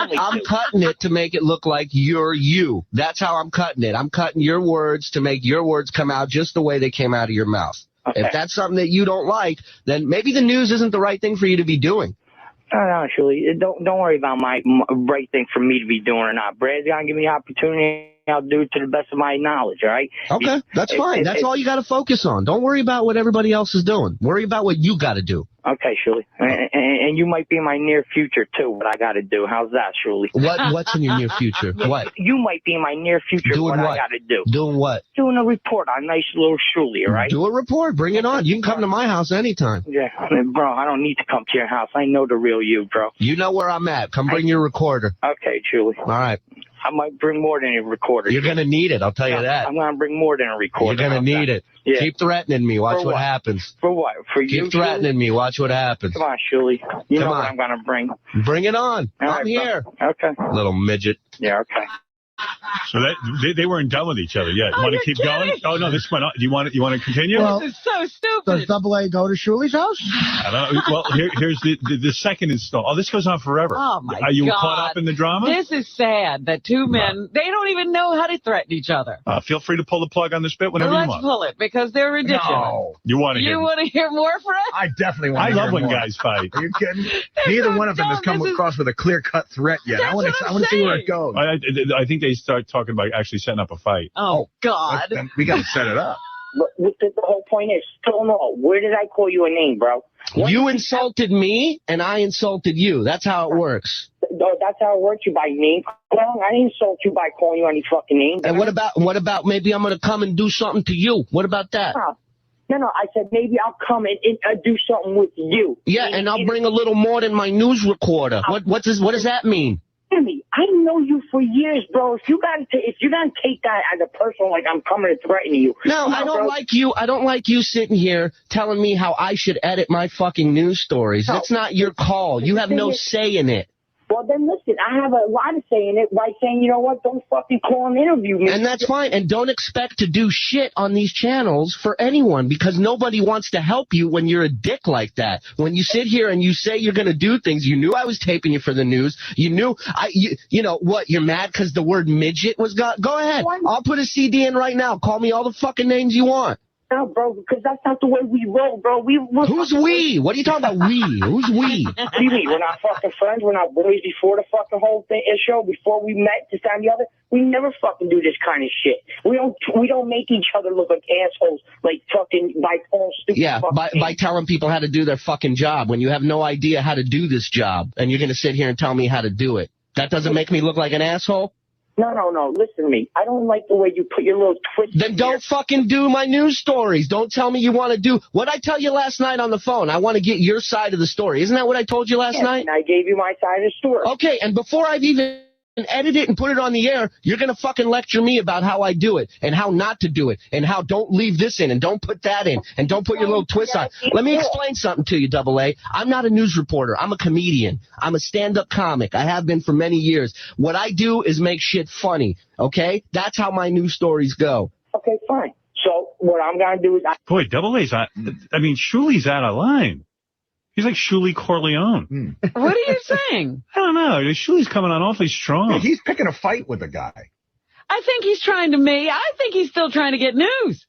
it to make it look like you're you. That's how I'm cutting it. I'm cutting your words to make your words come out just the way they came out of your mouth. Okay. If that's something that you don't like, then maybe the news isn't the right thing for you to be doing. No, Shuli, don't worry about my right thing for me to be doing or not. Brad's gonna give me the opportunity. I'll do it to the best of my knowledge, all right? Okay, that's fine. That's all you got to focus on. Don't worry about what everybody else is doing. Worry about what you got to do. Okay, Shuli. And you might be in my near future, too, what I got to do. How's that, Shuli? What's in your near future? What? You might be in my near future, Doing what what? I got to do. Doing what? Doing a report on nice little Shuli, all right? Do a report. Bring it on. You can come to my house anytime. Yeah, bro, I don't need to come to your house. I know the real you, bro. You know where I'm at. Come bring your recorder. Okay, Shuli. All right. I might bring more than a recorder. You're going to need it. I'll tell you that. I'm going to bring more than a recorder. You're going to need it. Yeah. Keep threatening me. Watch what happens. For what? For you, Keep threatening me. Watch what happens. Come on, Shuli. You Come know on. what I'm going to bring. Bring it on. All I'm right, here. bro. Okay. Little midget. Yeah, okay. So that they weren't done with each other yet. You want to keep going? Oh no, this went on. Do you want to continue? Well, This is so stupid. Does Double A go to Shuli's house? I don't know. Well, here's the second install. Oh, this goes on forever. Oh my God. Are you caught up in the drama? This is sad that two men, they don't even know how to threaten each other. Feel free to pull the plug on the spit whenever Let's you want. pull it because they're ridiculous. No. You want to hear? You want to hear more, Fred? I definitely want I to love hear when more. guys fight. Are you kidding? Neither one of them has come across with a clear-cut threat yet. I want to see where it goes. I think they start talking about actually setting up a fight. Oh, God. Then we got to set it up. But the whole point is, still no. Where did I call you a name, bro? You insulted me, and I insulted you. That's how it works. No, that's how it works. You by name calling. I didn't insult you by calling you any fucking name. And what about maybe I'm going to come and do something to you? What about that? No, I said maybe I'll come and do something with you. Yeah, and I'll bring a little more than my news recorder. What does that mean? Jimmy, I know you for years, bro. If you're gonna take that as a personal, like I'm coming to threaten you. No, I don't like you. I don't like you sitting here telling me how I should edit my fucking news stories. That's not your call. You have no say in it. Well, then listen, I have a lot of say in it by saying, you know what, don't fucking call and interview me. And that's fine. And don't expect to do shit on these channels for anyone because nobody wants to help you when you're a dick like that. When you sit here and you say you're going to do things, you knew I was taping you for the news. You knew, you know what, you're mad because the word midget was gone? Go ahead. I'll put a CD in right now. Call me all the fucking names you want. No, bro, because that's not the way we roll, bro. Who's we? What are you talking about, we? Who's we? What do you mean? We're not fucking friends? We're not boys before the fucking whole thing show? Before we met this time and the other? We never fucking do this kind of shit. We don't make each other look like assholes, like fucking by all stupid. Yeah, by telling people how to do their fucking job when you have no idea how to do this job, and you're going to sit here and tell me how to do it. That doesn't make me look like an asshole? No. Listen to me. I don't like the way you put your little twist. Then don't fucking do my news stories. Don't tell me you want to do what I tell you last night on the phone. I want to get your side of the story. Isn't that what I told you last night? And I gave you my side of the story. Okay, and before I've even edit it and put it on the air, you're going to fucking lecture me about how I do it and how not to do it and how don't leave this in and don't put that in and don't put your little twist on. Let me explain something to you, Double A. I'm not a news reporter. I'm a comedian. I'm a stand-up comic. I have been for many years. What I do is make shit funny, okay? That's how my news stories go. Okay, fine. So what I'm going to do is... Boy, Double A's I mean, Shuli's out of line. He's like Shuli Corleone. What are you saying? I don't know. Shuli's coming on awfully strong. Yeah, he's picking a fight with the guy. I think he's trying to I think he's still trying to get news.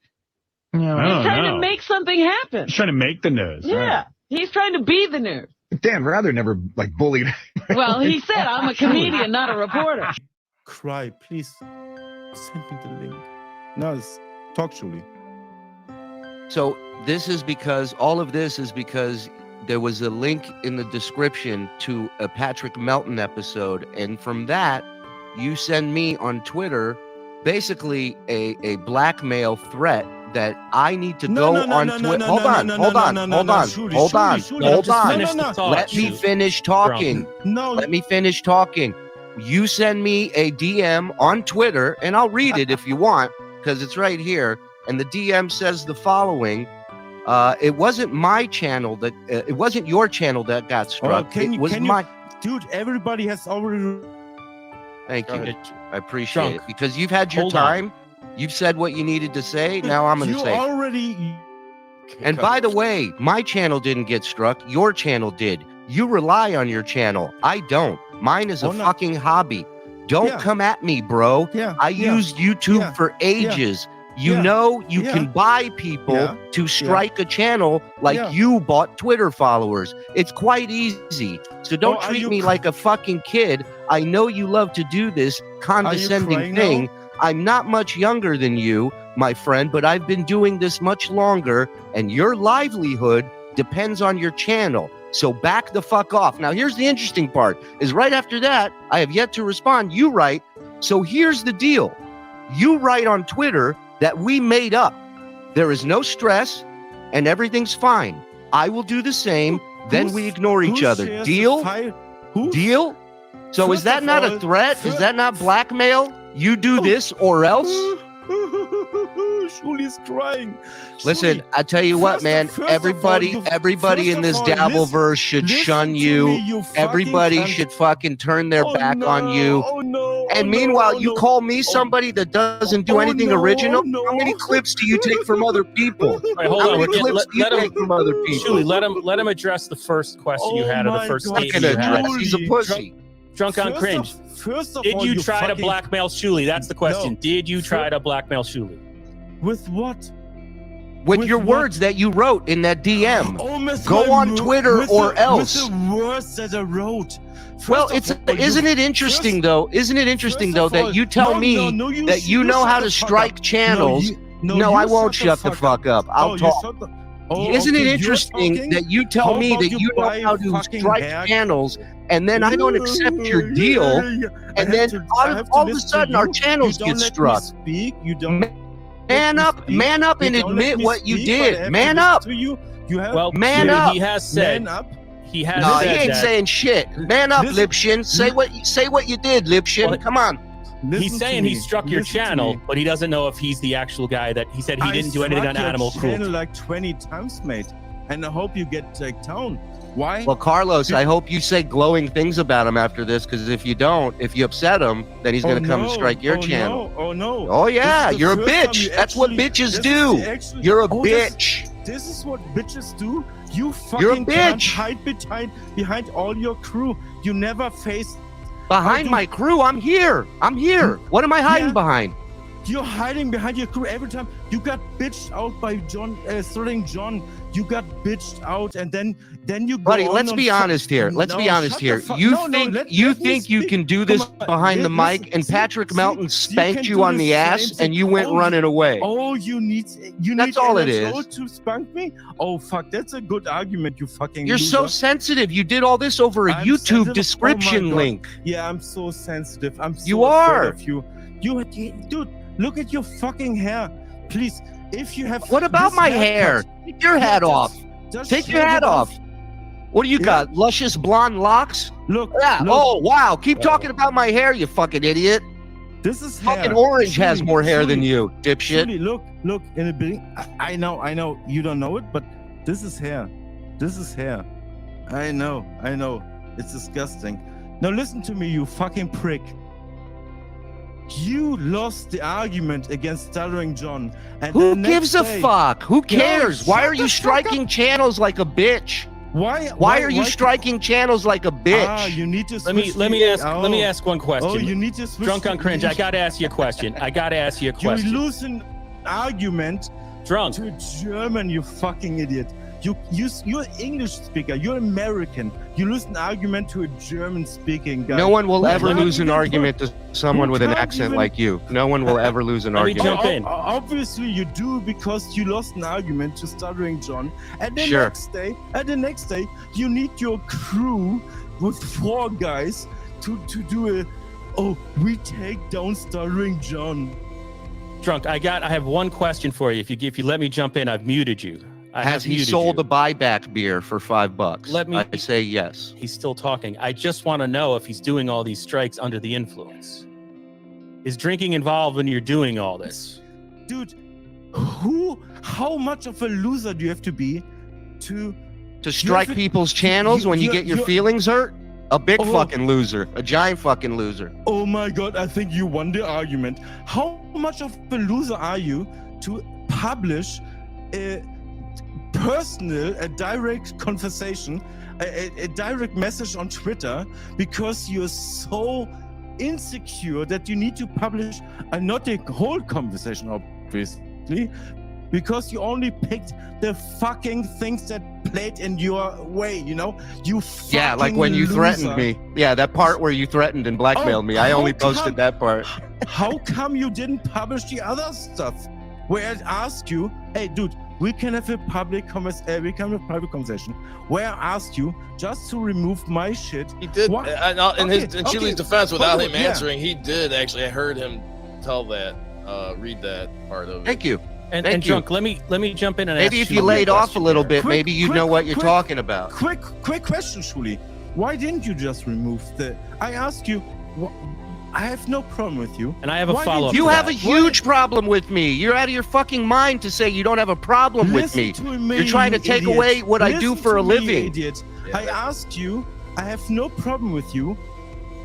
He's trying to make something happen. He's trying to make the news. Yeah. Right. He's trying to be the news. Dan Rather never bullied. Well, he said, I'm a comedian, not a reporter. Cry, please. Send me the link. No, talk, Shuli. So all of this is because there was a link in the description to a Patrick Melton episode. And from that, you send me on Twitter basically a blackmail threat that I need to go on Twitter. Hold on. Let me finish talking. You send me a DM on Twitter, and I'll read it if you want, because it's right here. And the DM says the following. It wasn't my channel that it wasn't your channel that got struck. It was my dude. Everybody has already. Thank you. I appreciate it because you've had your time. You've said what you needed to say. Now I'm going to say. Already. And by the way, my channel didn't get struck. Your channel did. You rely on your channel. I don't. Mine is a fucking hobby. Don't come at me, bro. I used YouTube for ages. You know, you can buy people to strike a channel like you bought Twitter followers. It's quite easy. So don't treat me like a fucking kid. I know you love to do this condescending thing. I'm not much younger than you, my friend, but I've been doing this much longer, and your livelihood depends on your channel. So back the fuck off. Now, here's the interesting part, is right after that, I have yet to respond. You write, so here's the deal. You write on Twitter that we made up. There is no stress, and everything's fine. I will do the same, then we ignore each other. Deal? Deal? So is that not a threat? Is that not blackmail? You do this or else? Shuli's crying. Listen, I tell you what, man. Everybody in this Dabbleverse should shun you. Everybody should fucking turn their back on you. And meanwhile, you call me somebody that doesn't do anything original? How many clips do you take from other people? Right, hold on. Clips do you take from other people? Shuli, let him address the first question you had, or the first statement you had. He's a pussy. Drunk on Cringe. Did you try to blackmail Shuli? That's the question. Did you try to blackmail Shuli? With what? With your words that you wrote in that DM. Go on Twitter or else. With the words that I wrote. Well, isn't it interesting though? Isn't it interesting though that you tell me that you know how to strike channels? No, I won't shut the fuck up. I'll talk. Isn't it interesting that you tell me that you know how to strike channels, and then I don't accept your deal, and then all of a sudden our channels get struck? You don't. Man up and admit what you did. Man up. Well, man up. He has said. He has. No, said he ain't that. saying shit. Man up, Lipshin. Say what you did, Lipshin. Well, come on. He's saying he struck your channel, but he doesn't know if he's the actual guy that he said he didn't do anything on animal cruelty. Like 20 times, mate, and I hope you get taken down. Why? Well, Carlos, I hope you say glowing things about him after this, because if you don't, if you upset him, then he's going to come and strike your channel. No. Oh yeah, you're a bitch. That's what bitches do. You're a bitch. This is what bitches do. You fucking can't hide behind all your crew. You never face. Behind my crew, I'm here. What am I hiding behind? You're hiding behind your crew every time. You got bitched out by Stuttering John. You got bitched out, and then you go. Buddy, let's be honest here. Let's be honest here. You think you can do this behind the mic, and Patrick Melton spanked you on the ass, and you went running away. Oh, you need. That's all it is. To spank me? Oh fuck, that's a good argument. You fucking. You're so sensitive. You did all this over a YouTube description link. Yeah, I'm so sensitive. I'm so you are. Of you, dude. Look at your fucking hair, please. If you have. What about my hair? Take your hat off. Take your hat off. What do you got? Luscious blonde locks? Look. Oh wow! Keep talking about my hair, you fucking idiot. This is fucking Orange has more hair than you, dipshit. Shuli, look in the beginning. I know. You don't know it, but this is hair. This is hair. I know. It's disgusting. Now listen to me, you fucking prick. You lost the argument against Stuttering John. And who gives a fuck? Who cares? Why are you striking channels like a bitch? Why are you striking channels like a bitch? You need to switch let me ask one question. Oh, you need to switch. Drunk on Cringe, I gotta ask you a question. You lose an argument Drunk. to German, you fucking idiot. You're English speaker. You're American. You lose an argument to a German speaking guy. No one will ever lose an argument to someone with an accent like you. No one will ever lose an argument. Jump in. Obviously you do, because you lost an argument to Stuttering John. And the next day, you need your crew with 4 guys to do we take down Stuttering John. Drunk, I have one question for you. If you let me jump in, I've muted you. Has he sold a buyback beer for $5? Let me- I say yes. He's still talking. I just want to know if he's doing all these strikes under the influence. Is drinking involved when you're doing all this? Dude, how much of a loser do you have to be to strike people's channels when you get your feelings hurt? A big fucking loser. A giant fucking loser. Oh my God, I think you won the argument. How much of a loser are you to publish a direct conversation, a direct message on Twitter because you're so insecure that you need to publish not the whole conversation, obviously, because you only picked the fucking things that played in your way, you know? Yeah, like when you loser. threatened me. Yeah, that part where you threatened and blackmailed me. I only posted that part. How come you didn't publish the other stuff? Where I asked you, hey, dude, we can have a private conversation. Where I asked you just to remove my shit. He did, in Chuli's defense, without him answering, he did actually. I heard him tell that, read that part of it. Thank you. And Drunk, let me jump in and maybe ask if you laid off a little bit, Quick, maybe you'd know what you're talking about. Quick question, Shuli. Why didn't you just remove I asked you, I have no problem with you. And I have a follow-up. You have a huge problem with me. You're out of your fucking mind to say you don't have a problem with me. You're trying to take away what I do for a living. Idiot. I asked you, I have no problem with you.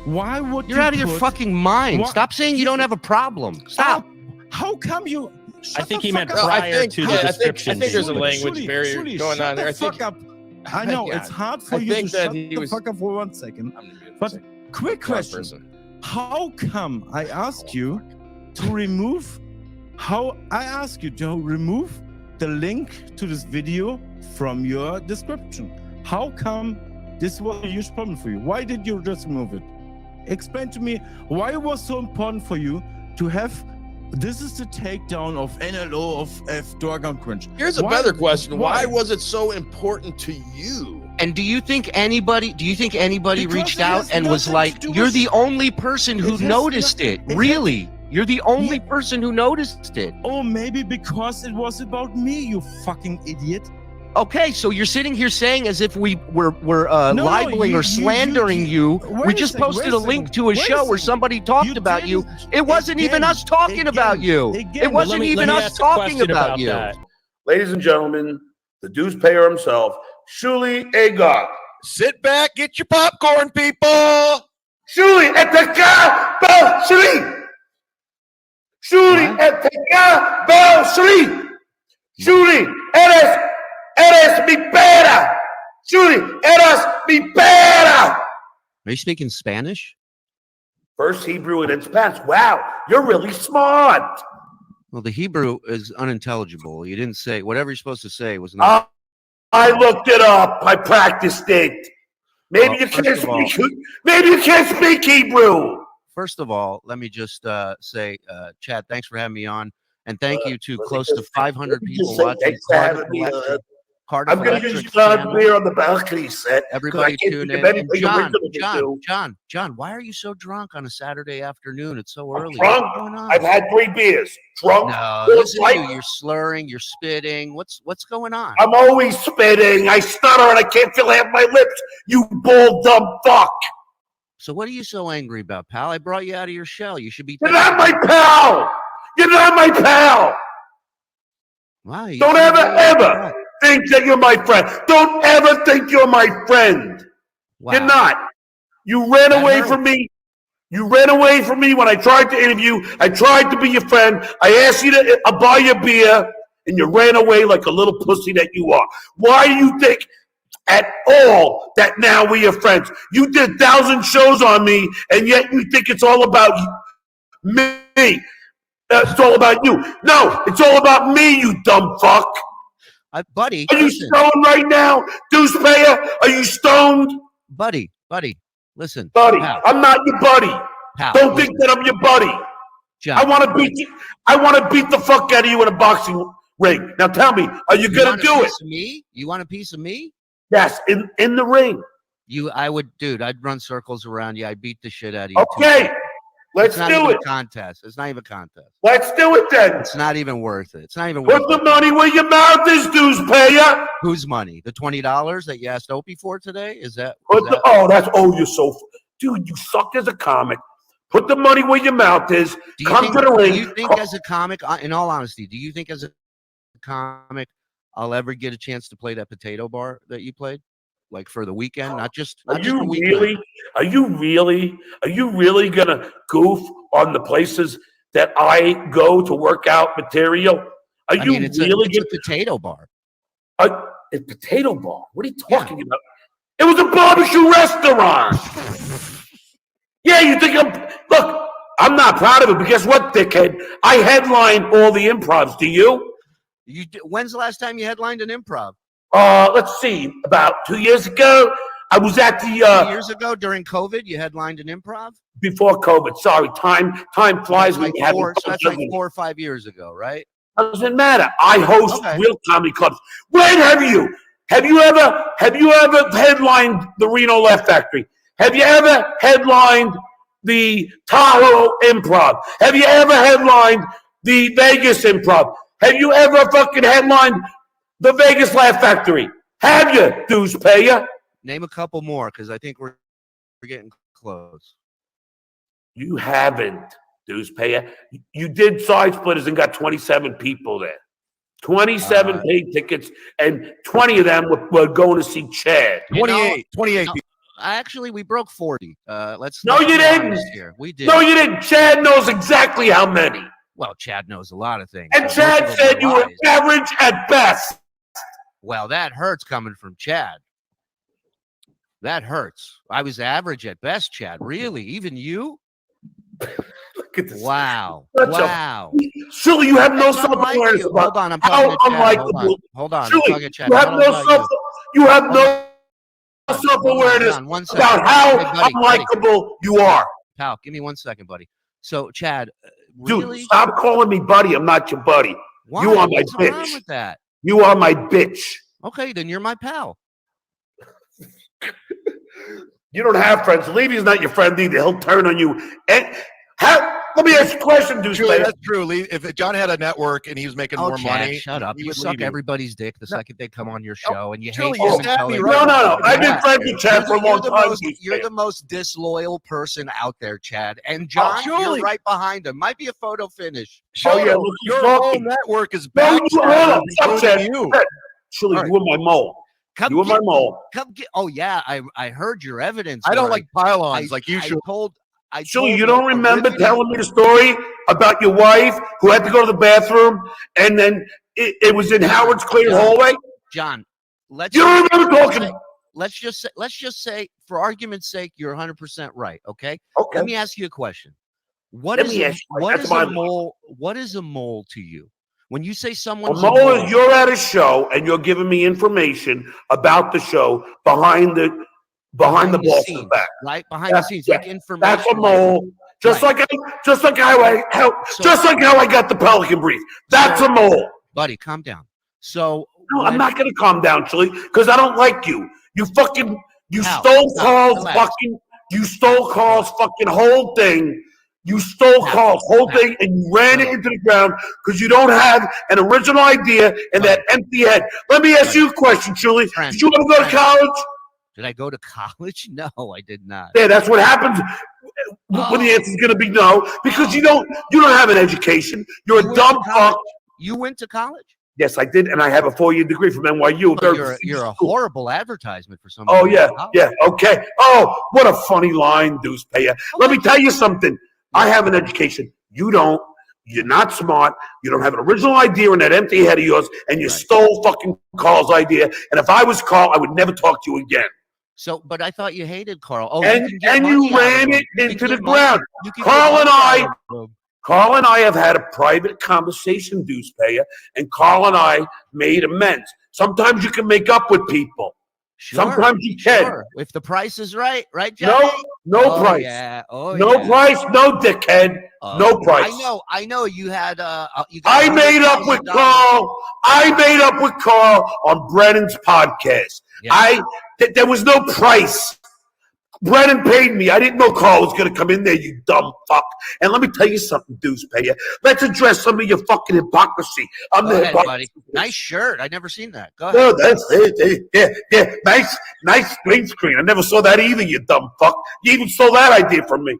Why would You're out of your fucking mind. Stop saying you don't have a problem. Stop. How come you... I think he meant prior to the description. I think there's a language barrier going on there. I think. I know it's hard for you to shut the fuck up for 1 second. But quick question: how come I asked you to remove? I asked you to remove the link to this video from your description? How come this was a huge problem for you? Why did you just remove it? Explain to me why it was so important for you to have. This is the takedown of NLO of Dorgan Cringe. Here's a better question. Why was it so important to you? And do you think anybody reached out and was like, you're the only person who noticed it? Really? You're the only person who noticed it. Oh, maybe because it was about me, you fucking idiot. Okay, so you're sitting here saying as if we're libeling or slandering you. We just posted a link to a show where somebody talked about you. It wasn't even us talking about you. It wasn't even us talking about you. Ladies and gentlemen, the dues payer himself, Shuli Egar. Sit back, get your popcorn, people. Shuli et Bel Shuli. Shuli et Bel Shuli. Shuli eres mi pera. Shuli, eres mi pera. Are you speaking Spanish? First Hebrew and then Spanish. Wow, you're really smart. Well, the Hebrew is unintelligible. You didn't say whatever you're supposed to say was not. I looked it up. I practiced it. Maybe you can't speak. Maybe you can't speak Hebrew. First of all, let me just say, Chad, thanks for having me on, and thank you to close to 500 people watching. I'm going to use beer on the balcony set. Everybody tune in. And John, why are you so drunk on a Saturday afternoon? It's so early. Drunk? What's going on? I've had 3 beers. Drunk? No, listen to you. You're slurring. You're spitting. What's going on? I'm always spitting. I stutter and I can't feel half my lips. You bull dumb fuck. So what are you so angry about, pal? I brought you out of your shell. You should be. You're not my pal. You're not my pal. Wow. Don't ever think that you're my friend. Don't ever think you're my friend. Wow. You're not. You ran away from me. You ran away from me when I tried to interview. I tried to be your friend. I asked you to buy your beer, and you ran away like a little pussy that you are. Why do you think at all that now we are friends? You did 1,000 shows on me, and yet you think it's all about me. It's all about you. No, it's all about me, you dumb fuck. Buddy. Are you stoned right now, Deuce Payer? Are you stoned? Buddy, listen. Buddy, I'm not your buddy. Don't think that I'm your buddy. John. I want to beat you. I want to beat the fuck out of you in a boxing ring. Now tell me, are you going to do it? Me? You want a piece of me? Yes, in the ring. I'd run circles around you. I'd beat the shit out of you. Okay. Let's it's not do even it. A contest. It's not even a contest. Let's do it then. It's not even worth it. It's not even worth Put the money where your mouth is, dues payer. Whose money? The $20 that you asked Opie for today? Is that? You're so, dude, you suck as a comic. Put the money where your mouth is. Come to the ring. Do you think as a comic, in all honesty, do you think as a comic, I'll ever get a chance to play that potato bar that you played? Like for the weekend, not just the weekend. Are you really gonna goof on the places that I go to work out material? It's a potato bar. A potato bar? What are you talking about? It was a barbecue restaurant. Yeah, you think look, I'm not proud of it, but guess what, dickhead? I headline all the improvs. Do you? When's the last time you headlined an improv? Let's see. About 2 years ago, I was at the 2 years ago during COVID, you headlined an improv? Before COVID. Sorry, time flies when you have that's like 4 or 5 years ago, right? Doesn't matter. I host real comedy clubs. When have you? Have you ever headlined the Reno Laugh Factory? Have you ever headlined the Tahoe Improv? Have you ever headlined the Vegas Improv? Have you ever fucking headlined the Vegas Laugh Factory? Have you, dues payer? Name a couple more, because I think we're getting close. You haven't, dues payer. You did Side Splitters and got 27 people there. 27 paid tickets, and 20 of them were going to see Chad. 28 people. Actually, we broke 40. Let's No, you didn't. Here. We did. No, you didn't. Chad knows exactly how many. Well, Chad knows a lot of things. And Chad said you were average at best. Well, that hurts coming from Chad. That hurts. I was average at best, Chad. Really? Even you? Look at this. Wow. Wow. Shuli, you have no self-awareness about Hold on, I'm talking to Chad. Hold on. I'm talking to Chad. You have no self-awareness about how unlikable you are. Pal, give me 1 second, buddy. So, Chad, dude, stop calling me buddy. I'm not your buddy. Why? You are my What's wrong bitch. with that? You are my bitch. Okay, then you're my pal. You don't have friends. Levy's not your friend either. He'll turn on you. And let me ask you a question, dude. That's true. If John had a network and he was making more Chad, money, shut up. You suck everybody's dick the second they come on your show, and you hate Shuli, them you and stabbed tell me them- right No. I've been friends with Chad for a long time. You're the most disloyal person out there, Chad. And John, you're right behind him. Might be a photo finish. Look, your whole network is back. Chad. You. Shuli, you were my mole. You were my mole. Oh yeah, I heard your evidence. I don't like pylons like you should. Shuli, you don't remember telling me the story about your wife who had to go to the bathroom, and then it was in Howard's clear hallway? John, you don't remember talking. Let's just say, for argument's sake, you're 100% right. Okay. Let me ask you a question. What is a mole to you? When you say someone's a mole is you're at a show and you're giving me information about the show behind the boss's back, right? Behind the scenes, like information. That's a mole. Just like how I got the Pelican brief. That's a mole. Buddy, calm down. So no, I'm not gonna calm down, Shuli, because I don't like you. You stole Carl's fucking whole thing. You stole Carl's whole thing and you ran it into the ground because you don't have an original idea in that empty head. Let me ask you a question, Shuli. Did you ever go to college? Did I go to college? No, I did not. Yeah, that's what happens when the answer is going to be no, because you don't have an education. You're a dumb fuck. You went to college? Yes, I did, and I have a 4-year degree from NYU. You're a horrible advertisement for somebody. Oh yeah, okay. Oh, what a funny line, dues payer. Let me tell you something. I have an education. You don't. You're not smart. You don't have an original idea in that empty head of yours, and you stole fucking Carl's idea. And if I was Carl, I would never talk to you again. So, but I thought you hated Carl. Oh, and you ran it into the ground. Carl and I have had a private conversation, dues payer, and Carl and I made amends. Sometimes you can make up with people. Sometimes you can. If the price is right, Johnny? No price. Yeah. Price, no dickhead. No price. I know. You had. I made up with Carl. On Brennan's podcast. Yeah. There was no price. Brennan paid me. I didn't know Carl was going to come in there, you dumb fuck. And let me tell you something, Deuce Payer. Let's address some of your fucking hypocrisy. I'm Go the ahead, hypocrisy. buddy. Nice shirt. I never seen that. Go No, ahead. that's it. Yeah. Nice green screen. I never saw that either, you dumb fuck. You even stole that idea from me.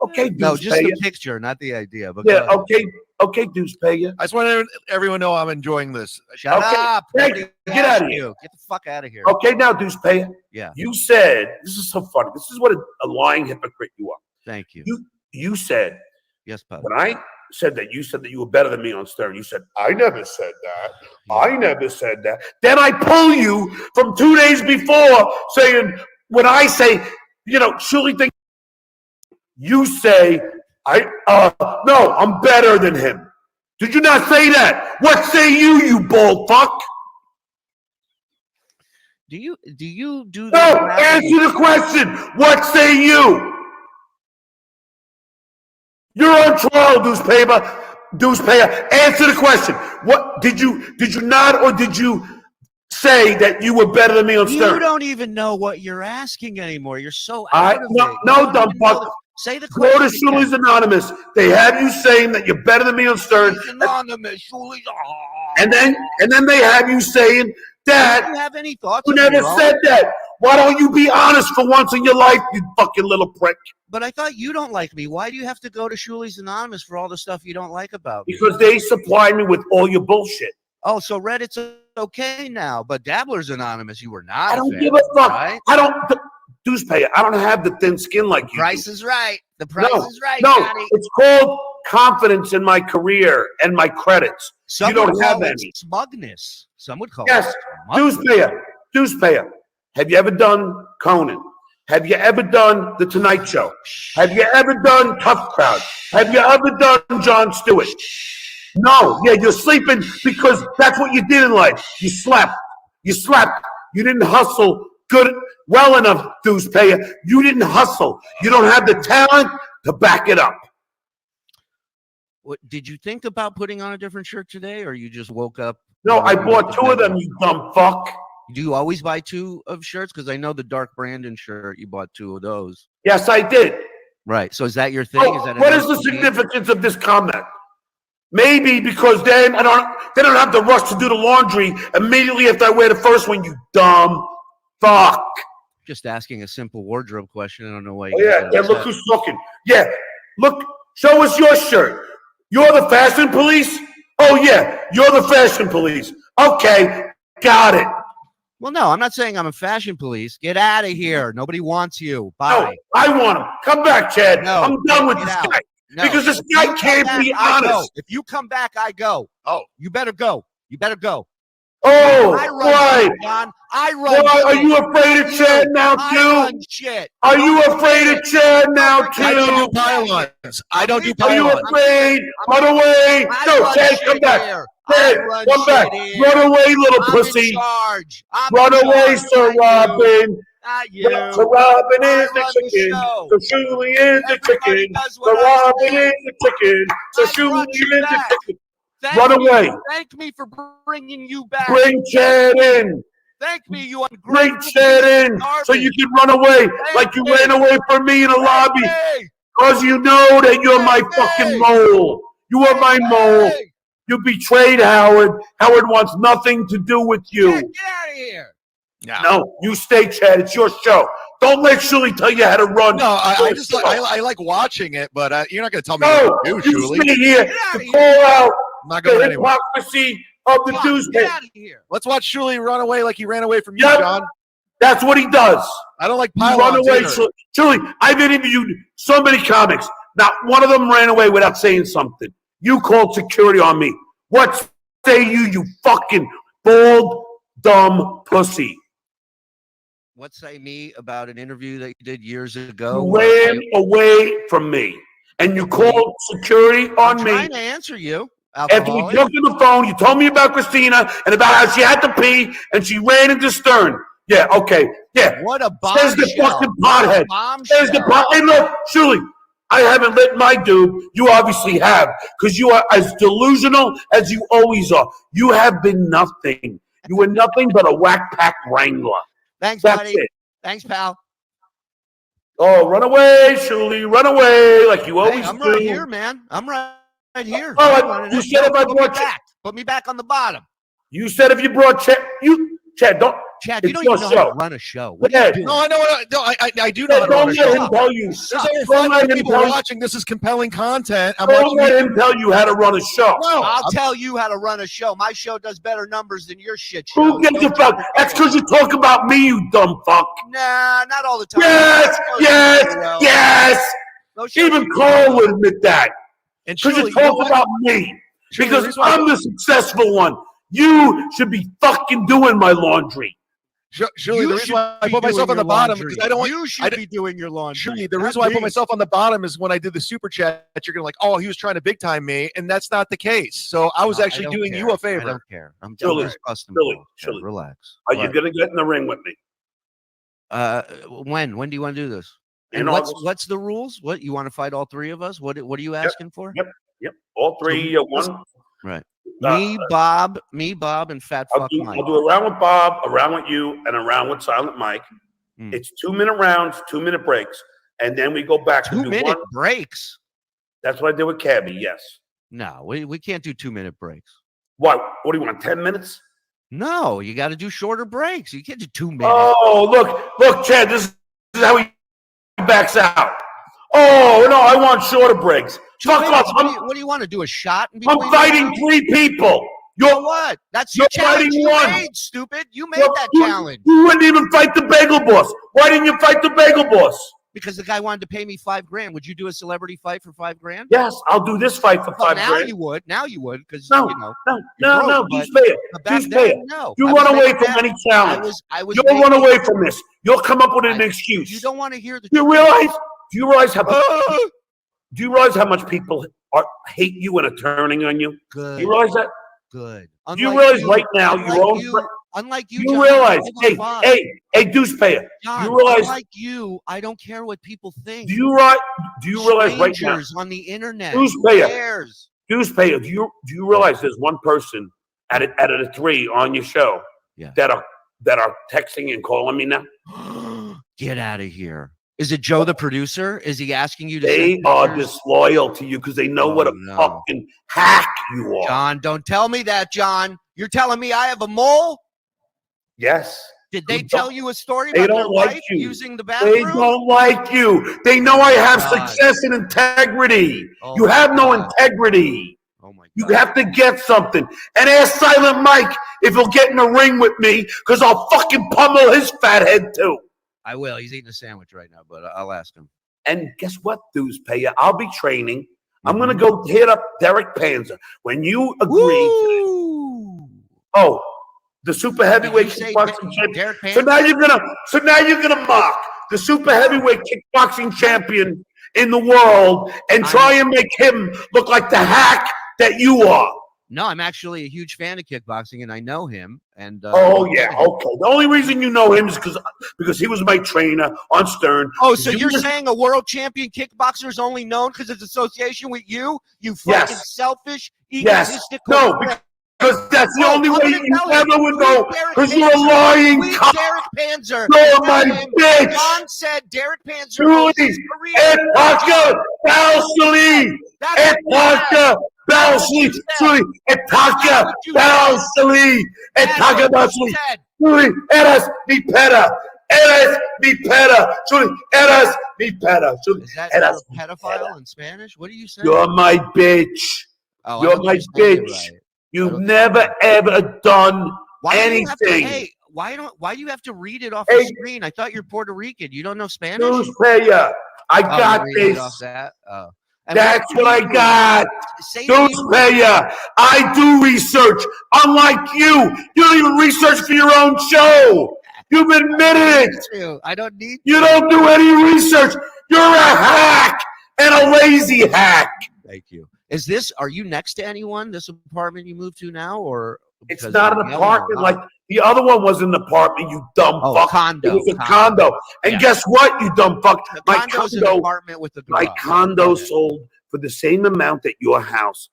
Okay, Deuce No, just Payer. the picture, not the idea. But Yeah, go ahead. okay, Deuce Payer. I just want everyone to know I'm enjoying this. Shut Okay, up. hey, Nobody get asked out of here. you. Get the fuck out of here. Okay, now, Deuce Payer. Yeah. You said, this is so funny. This is what a lying hypocrite you are. Thank you. You said, Yes, Pug. when I said that, you said that you were better than me on Stern. You said, I never said that. I never said that. Then I pull you from 2 days before saying, when I say, Shuli thinks, you say, no, I'm better than him. Did you not say that? What say you bald fuck? Do you do No, answer the question. What say you? You're on trial, Deuce Payer. Answer the question. What did you not, or did you say that you were better than me on Stern? You don't even know what you're asking anymore. You're so I out of no, it. no, You don't dumb even know fuck. Say the Go to question again. Shuli's Anonymous. They have you saying that you're better than me on Stern. Anonymous, Shuli. And then they have you saying that Do you have any thoughts? you of never your own? said that. Why don't you be honest for once in your life, you fucking little prick? But I thought you don't like me. Why do you have to go to Shuli's Anonymous for all the stuff you don't like about me? Because they supply me with all your bullshit. Oh, so Reddit's okay now, but Dabbler's Anonymous, you were not. I don't fan give a of, fuck. right? I don't. Deuce Payer, I don't have the thin skin like you. Price do. is right. The price No, is right, no, Johnny. it's called confidence in my career and my credits. Some you don't would have call it any. smugness. Some would call Yes, it Deuce Payer. Have you ever done Conan? Have you ever done The Tonight Show? Have you ever done Tough Crowd? Have you ever done Jon Stewart? No. Yeah, you're sleeping because that's what you did in life. You slept. You didn't hustle well enough, Deuce Payer. You didn't hustle. You don't have the talent to back it up. What, did you think about putting on a different shirt today, or you just woke up? No, I bought 2 of them, you dumb fuck. Do you always buy 2 of shirts? Because I know the Dark Brandon shirt, you bought 2 of those. Yes, I did. Right. So is that your thing? Oh, Is that what is the significance of this comment? Maybe because then they don't have to rush to do the laundry immediately after I wear the first one, you dumb fuck. Just asking a simple wardrobe question. I don't know why. Oh, yeah, look who's looking. Yeah, look, show us your shirt. You're the fashion police? Oh, yeah, you're the fashion police. Okay, got it. Well, no, I'm not saying I'm a fashion police. Get out of here. Nobody wants you. Bye. No, I want him. Come back, Chad. No, I'm done with get this out. guy. No. Because this If you guy come can't back, be I go. honest. If you come back, I go. Oh, you better go. You better go. Oh, I run why? shit, John. I run Why? Are shit. you afraid of Chad now, I too? run shit. Are you afraid of Chad now, too? I don't do pylons. I don't do Are you pylons. afraid? Run away. No, Chad, come back. Chad, come back. Run away, little pussy. Run away, Sir Robin. Sir Robin is the chicken. So Shuli is the chicken. Sir Robin is the chicken. So Shuli is the chicken. Run away. Thank me for bringing you back. Bring Chad in. Thank me, you Bring Chad in so you can run away like you ran away from me in a lobby. Because you know that you're my fucking mole. You are my mole. You betrayed Howard. Howard wants nothing to do with you. Get out of here. No, you stay, Chad. It's your show. Don't let Shuli tell you how to run. No, I just I like watching it, but you're not going to tell me No, what to do, you Shuli. stay here to call out I'm not the going anywhere. hypocrisy of the newspaper. Let's watch Shuli run away like he ran away from you, Yep. John. That's what he does. I don't like You pylons run away, either. Shuli. I've interviewed so many comics. Not one of them ran away without saying something. You called security on me. What say you fucking bald, dumb pussy? What say me about an interview that you did years ago? You ran away from me, and you called security on I'm me. trying to answer you. After we Alcoholic. talked on the phone, you told me about Christina and about how she had to pee and she ran into Stern. Yeah, okay. Yeah. What a Says the bombshell. fucking What a pothead. Says the bombshell. Hey, look, Shuli, I haven't lit my dude. You obviously have, because you are as delusional as you always are. You have been nothing. You were nothing but a whack pack wrangler. Thanks, That's buddy. it. Thanks, pal. Oh, run away, Shuli, run away like you always I'm do. right here, man. I'm right here. Oh, you said if I brought Chad, put me back on the bottom. you said if you brought Chad, don't. Chad, you it's don't your even know how to run a show. What are Yeah. you doing? No, I know. I do know how to Don't run a let show. him tell you. There's Don't over let 500 him people tell you. watching. This is compelling content. I'm Don't watching let him tell you how to run a show. No, I'll tell you how to run a show. My show does better numbers than your shit show. Who gives a fuck? That's because you talk about me, you dumb fuck. Nah, not all the time. Yes, Those yes, shows do well. yes. Those shows Even do Carl well. would admit that. And Because you Shuli, you know talk what? about me. Shuli, Because the reason why- I'm the successful one. You should be fucking doing my laundry. Shuli, the reason why I put myself on the bottom because I don't want You should be doing your laundry. Shuli, the reason why I put myself on the bottom is when I did the super chat, you're gonna like, oh, he was trying to big time me, and that's not the case. So I was actually doing you a favor. I don't care. I'm Shuli, just busting Shuli, balls, Chad. Shuli. Relax. Are you going to get in the ring with me? When? When do you want to do this? In And August. what's the rules? What you want to fight all three of us? What are you asking for? Yep. All three, one. Right. Me, Bob, and Fat Fuck Mike. I'll do a round with Bob, a round with you, and a round with Silent Mike. Hmm. It's 2-minute rounds, 2-minute breaks, and then we go back to 2-minute breaks. That's what I did with Cabbie. Yes. No, we can't do 2-minute breaks. What? What do you want? 10 minutes? No, you got to do shorter breaks. You can't do 2 minutes. Oh, look, Chad. This is how he backs out. Oh no, I want shorter breaks. Fuck off. What do you want to do? A shot? I'm fighting 3 people. You're what? That's your you're challenge fighting you one. made, stupid. You made that challenge. You wouldn't even fight the Bagel Boss. Why didn't you fight the Bagel Boss? Because the guy wanted to pay me $5,000. Would you do a celebrity fight for $5,000? Yes, I'll do this fight for Well, $5,000. Now you would, because No, you know. no. Just pay it. Just pay it. No. You I run was away making from that- any challenge. I was You'll run making- away from this. You'll come up with an excuse. You don't want to hear the. Do you realize? Do you realize how? Do you realize how much people hate you and are turning on you? Good. Do you realize that? Good. Do you realize right now your own? Unlike you, You John, realize? hold on, Bob. Hey, Deuce Payer. John, You realize? unlike you, I don't care what people think. Do you realize right now? Strangers on the internet. Deuce Who Payer. cares? Deuce Payer. Do you realize there's one person out of the 3 on your show that are texting and calling me now? Get out of here. Is it Joe the producer? Is he asking you to? They send are pictures? disloyal to you because they know what a fucking hack you are. John, don't tell me that, John. You're telling me I have a mole? Yes. Did they tell you a story They about their don't like wife you. using the bathroom? They don't like you. They know I have God. success and integrity. Oh You my have no God. integrity. Oh my You have to get something. And ask Silent Mike if he'll get in the ring with me because I'll fucking pummel his fat head too. I will. He's eating a sandwich right now, but I'll ask him. And guess what, Deuce Payer? I'll be training. I'm going to go hit up Derek Panzer. When you agree to the super heavyweight kickboxing champion. So now you're gonna mock the super heavyweight kickboxing champion in the world and try and make him look like the hack that you are. No, I'm actually a huge fan of kickboxing, and I know him. And Oh yeah, okay. The only reason you know him is because he was my trainer on Stern. Oh, so you're saying a world champion kickboxer is only known because of association with you? You fucking selfish, egotistical. No, because that's the only way you ever would know. Because you're a lying cock. Derek Panzer. You're my bitch. John said Derek Panzer. Julie, Etaka, Balsali, Etaka, Balsali, Julie, Etaka, Balsali, Etaka, Balsali, Julie, eres mi pera, Julie, eres mi pera, Julie, Is that eres a pedophile in Spanish? What are you saying? You're my bitch. Oh, I You're don't my think you're saying it bitch. right. You've never ever done anything. Why do you have to read it off the screen? I thought you're Puerto Rican. You don't know Spanish? Deuce Payer, I got you read it this. off that? Oh. And That's what what do I you got. Say Deuce Payer, I do research. Unlike you don't even research for your own show. You've admitted it. I don't need You don't do any research. You're a hack and a lazy hack. Thank you. Are you next to anyone, this apartment you moved to now? Or It's not an apartment like the other one was an apartment, you dumb fuck. Condo. It was a condo. And guess what, you dumb fuck? My condo's an condo, apartment with a my garage. condo sold for the same amount that your house,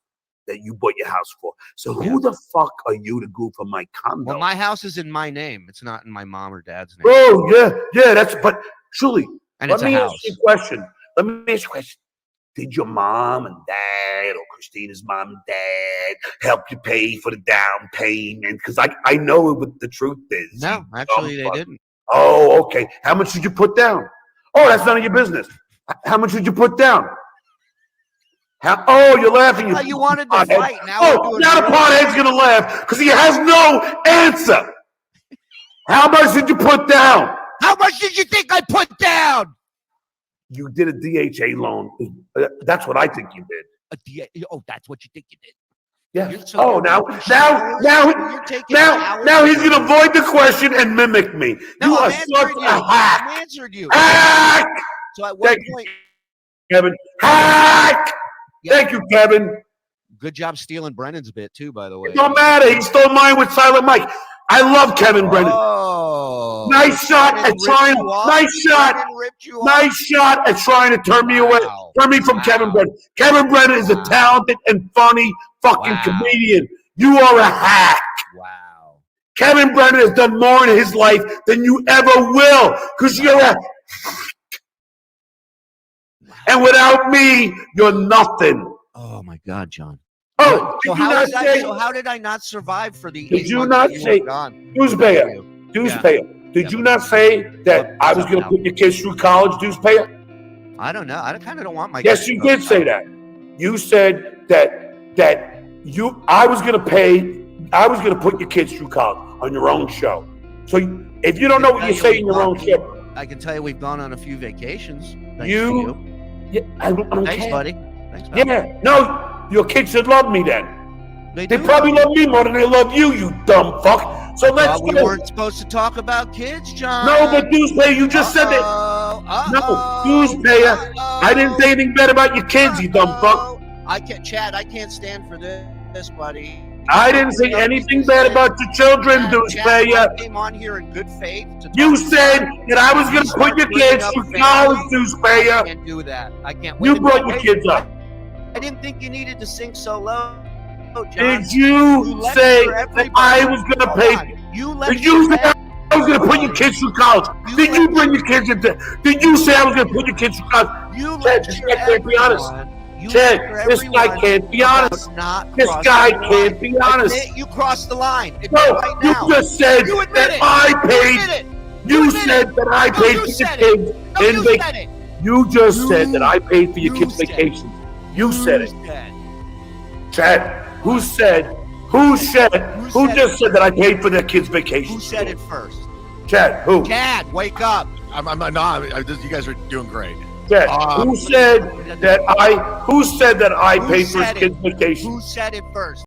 that you bought your house for. So who the fuck are you to go for my condo? Well, my house is in my name. It's not in my mom or dad's name. Oh, yeah, that's, but Shuli, And Let it's a me house. ask you a question. Let me ask you a question. Did your mom and dad or Christina's mom and dad help you pay for the down payment? Because I know what the truth is. No, actually, they didn't. Oh, okay. How much did you put down? Oh, that's none of your business. How much did you put down? Oh, you're laughing. You wanted to fight. Now now the pothead's going to laugh because he has no answer. How much did you put down? How much did you think I put down? You did a DHA loan. That's what I think you did. That's what you think you did. Yeah. Now he's going to avoid the question and mimic me. No, you are such a hack. I answered you. Hack. So at what point, Kevin? Hack. Yeah. Thank you, Kevin. Good job stealing Brennan's bit too, by the way. It don't matter. He stole mine with Silent Mike. I love Kevin Brennan. Oh, nice shot at trying. Nice shot at trying to turn me away. Turn me from Kevin Brennan. Kevin Brennan is a talented and funny fucking comedian. You are a hack. Wow. Kevin Brennan has done more in his life than you ever will, because you're a. And without me, you're nothing. Oh my God, John. Oh, so how did I not survive for the? Did you not say, Dewspayer? Did you not say that I was going to put your kids through college, Dewspayer? I don't know. I kind of don't want my. Yes, you did say that. You said that I was going to put your kids through college on your own show. So if you don't know what you're saying in your own show, I can tell you we've gone on a few vacations. Yeah, I don't Thanks, care. buddy. Thanks, buddy. Yeah, no. Your kids should love me then. They probably love me more than they love you, you dumb fuck. So let's we weren't supposed to talk about kids, John. No, but Dewspayer, you just said that. No, Dewspayer, I didn't say anything bad about your kids, you dumb fuck. I can't, Chad. I can't stand for this, buddy. I didn't say anything bad about your children, Dewspayer. I came on here in good faith. You said that I was going to put your kids through college, Dewspayer. I can't do that. I can't. You brought your kids up. I didn't think you needed to sink so low, John. Did you say that I was going to pay? Did you say I was going to put your kids through college? Did you bring your kids into? Did you say I was going to put your kids through college? Chad, this guy can't be honest. Chad, this guy can't be honest. This guy can't be honest. You crossed the line. No, you just said that I paid. You said that I paid for your kids in vacation. You just said that I paid for your kids' vacation. You said it. Chad, who just said that I paid for their kids' vacation? Who said it first? Chad, who? Chad, wake up. You guys are doing great. Chad, who said that I paid for his kids' vacation? Who said it first?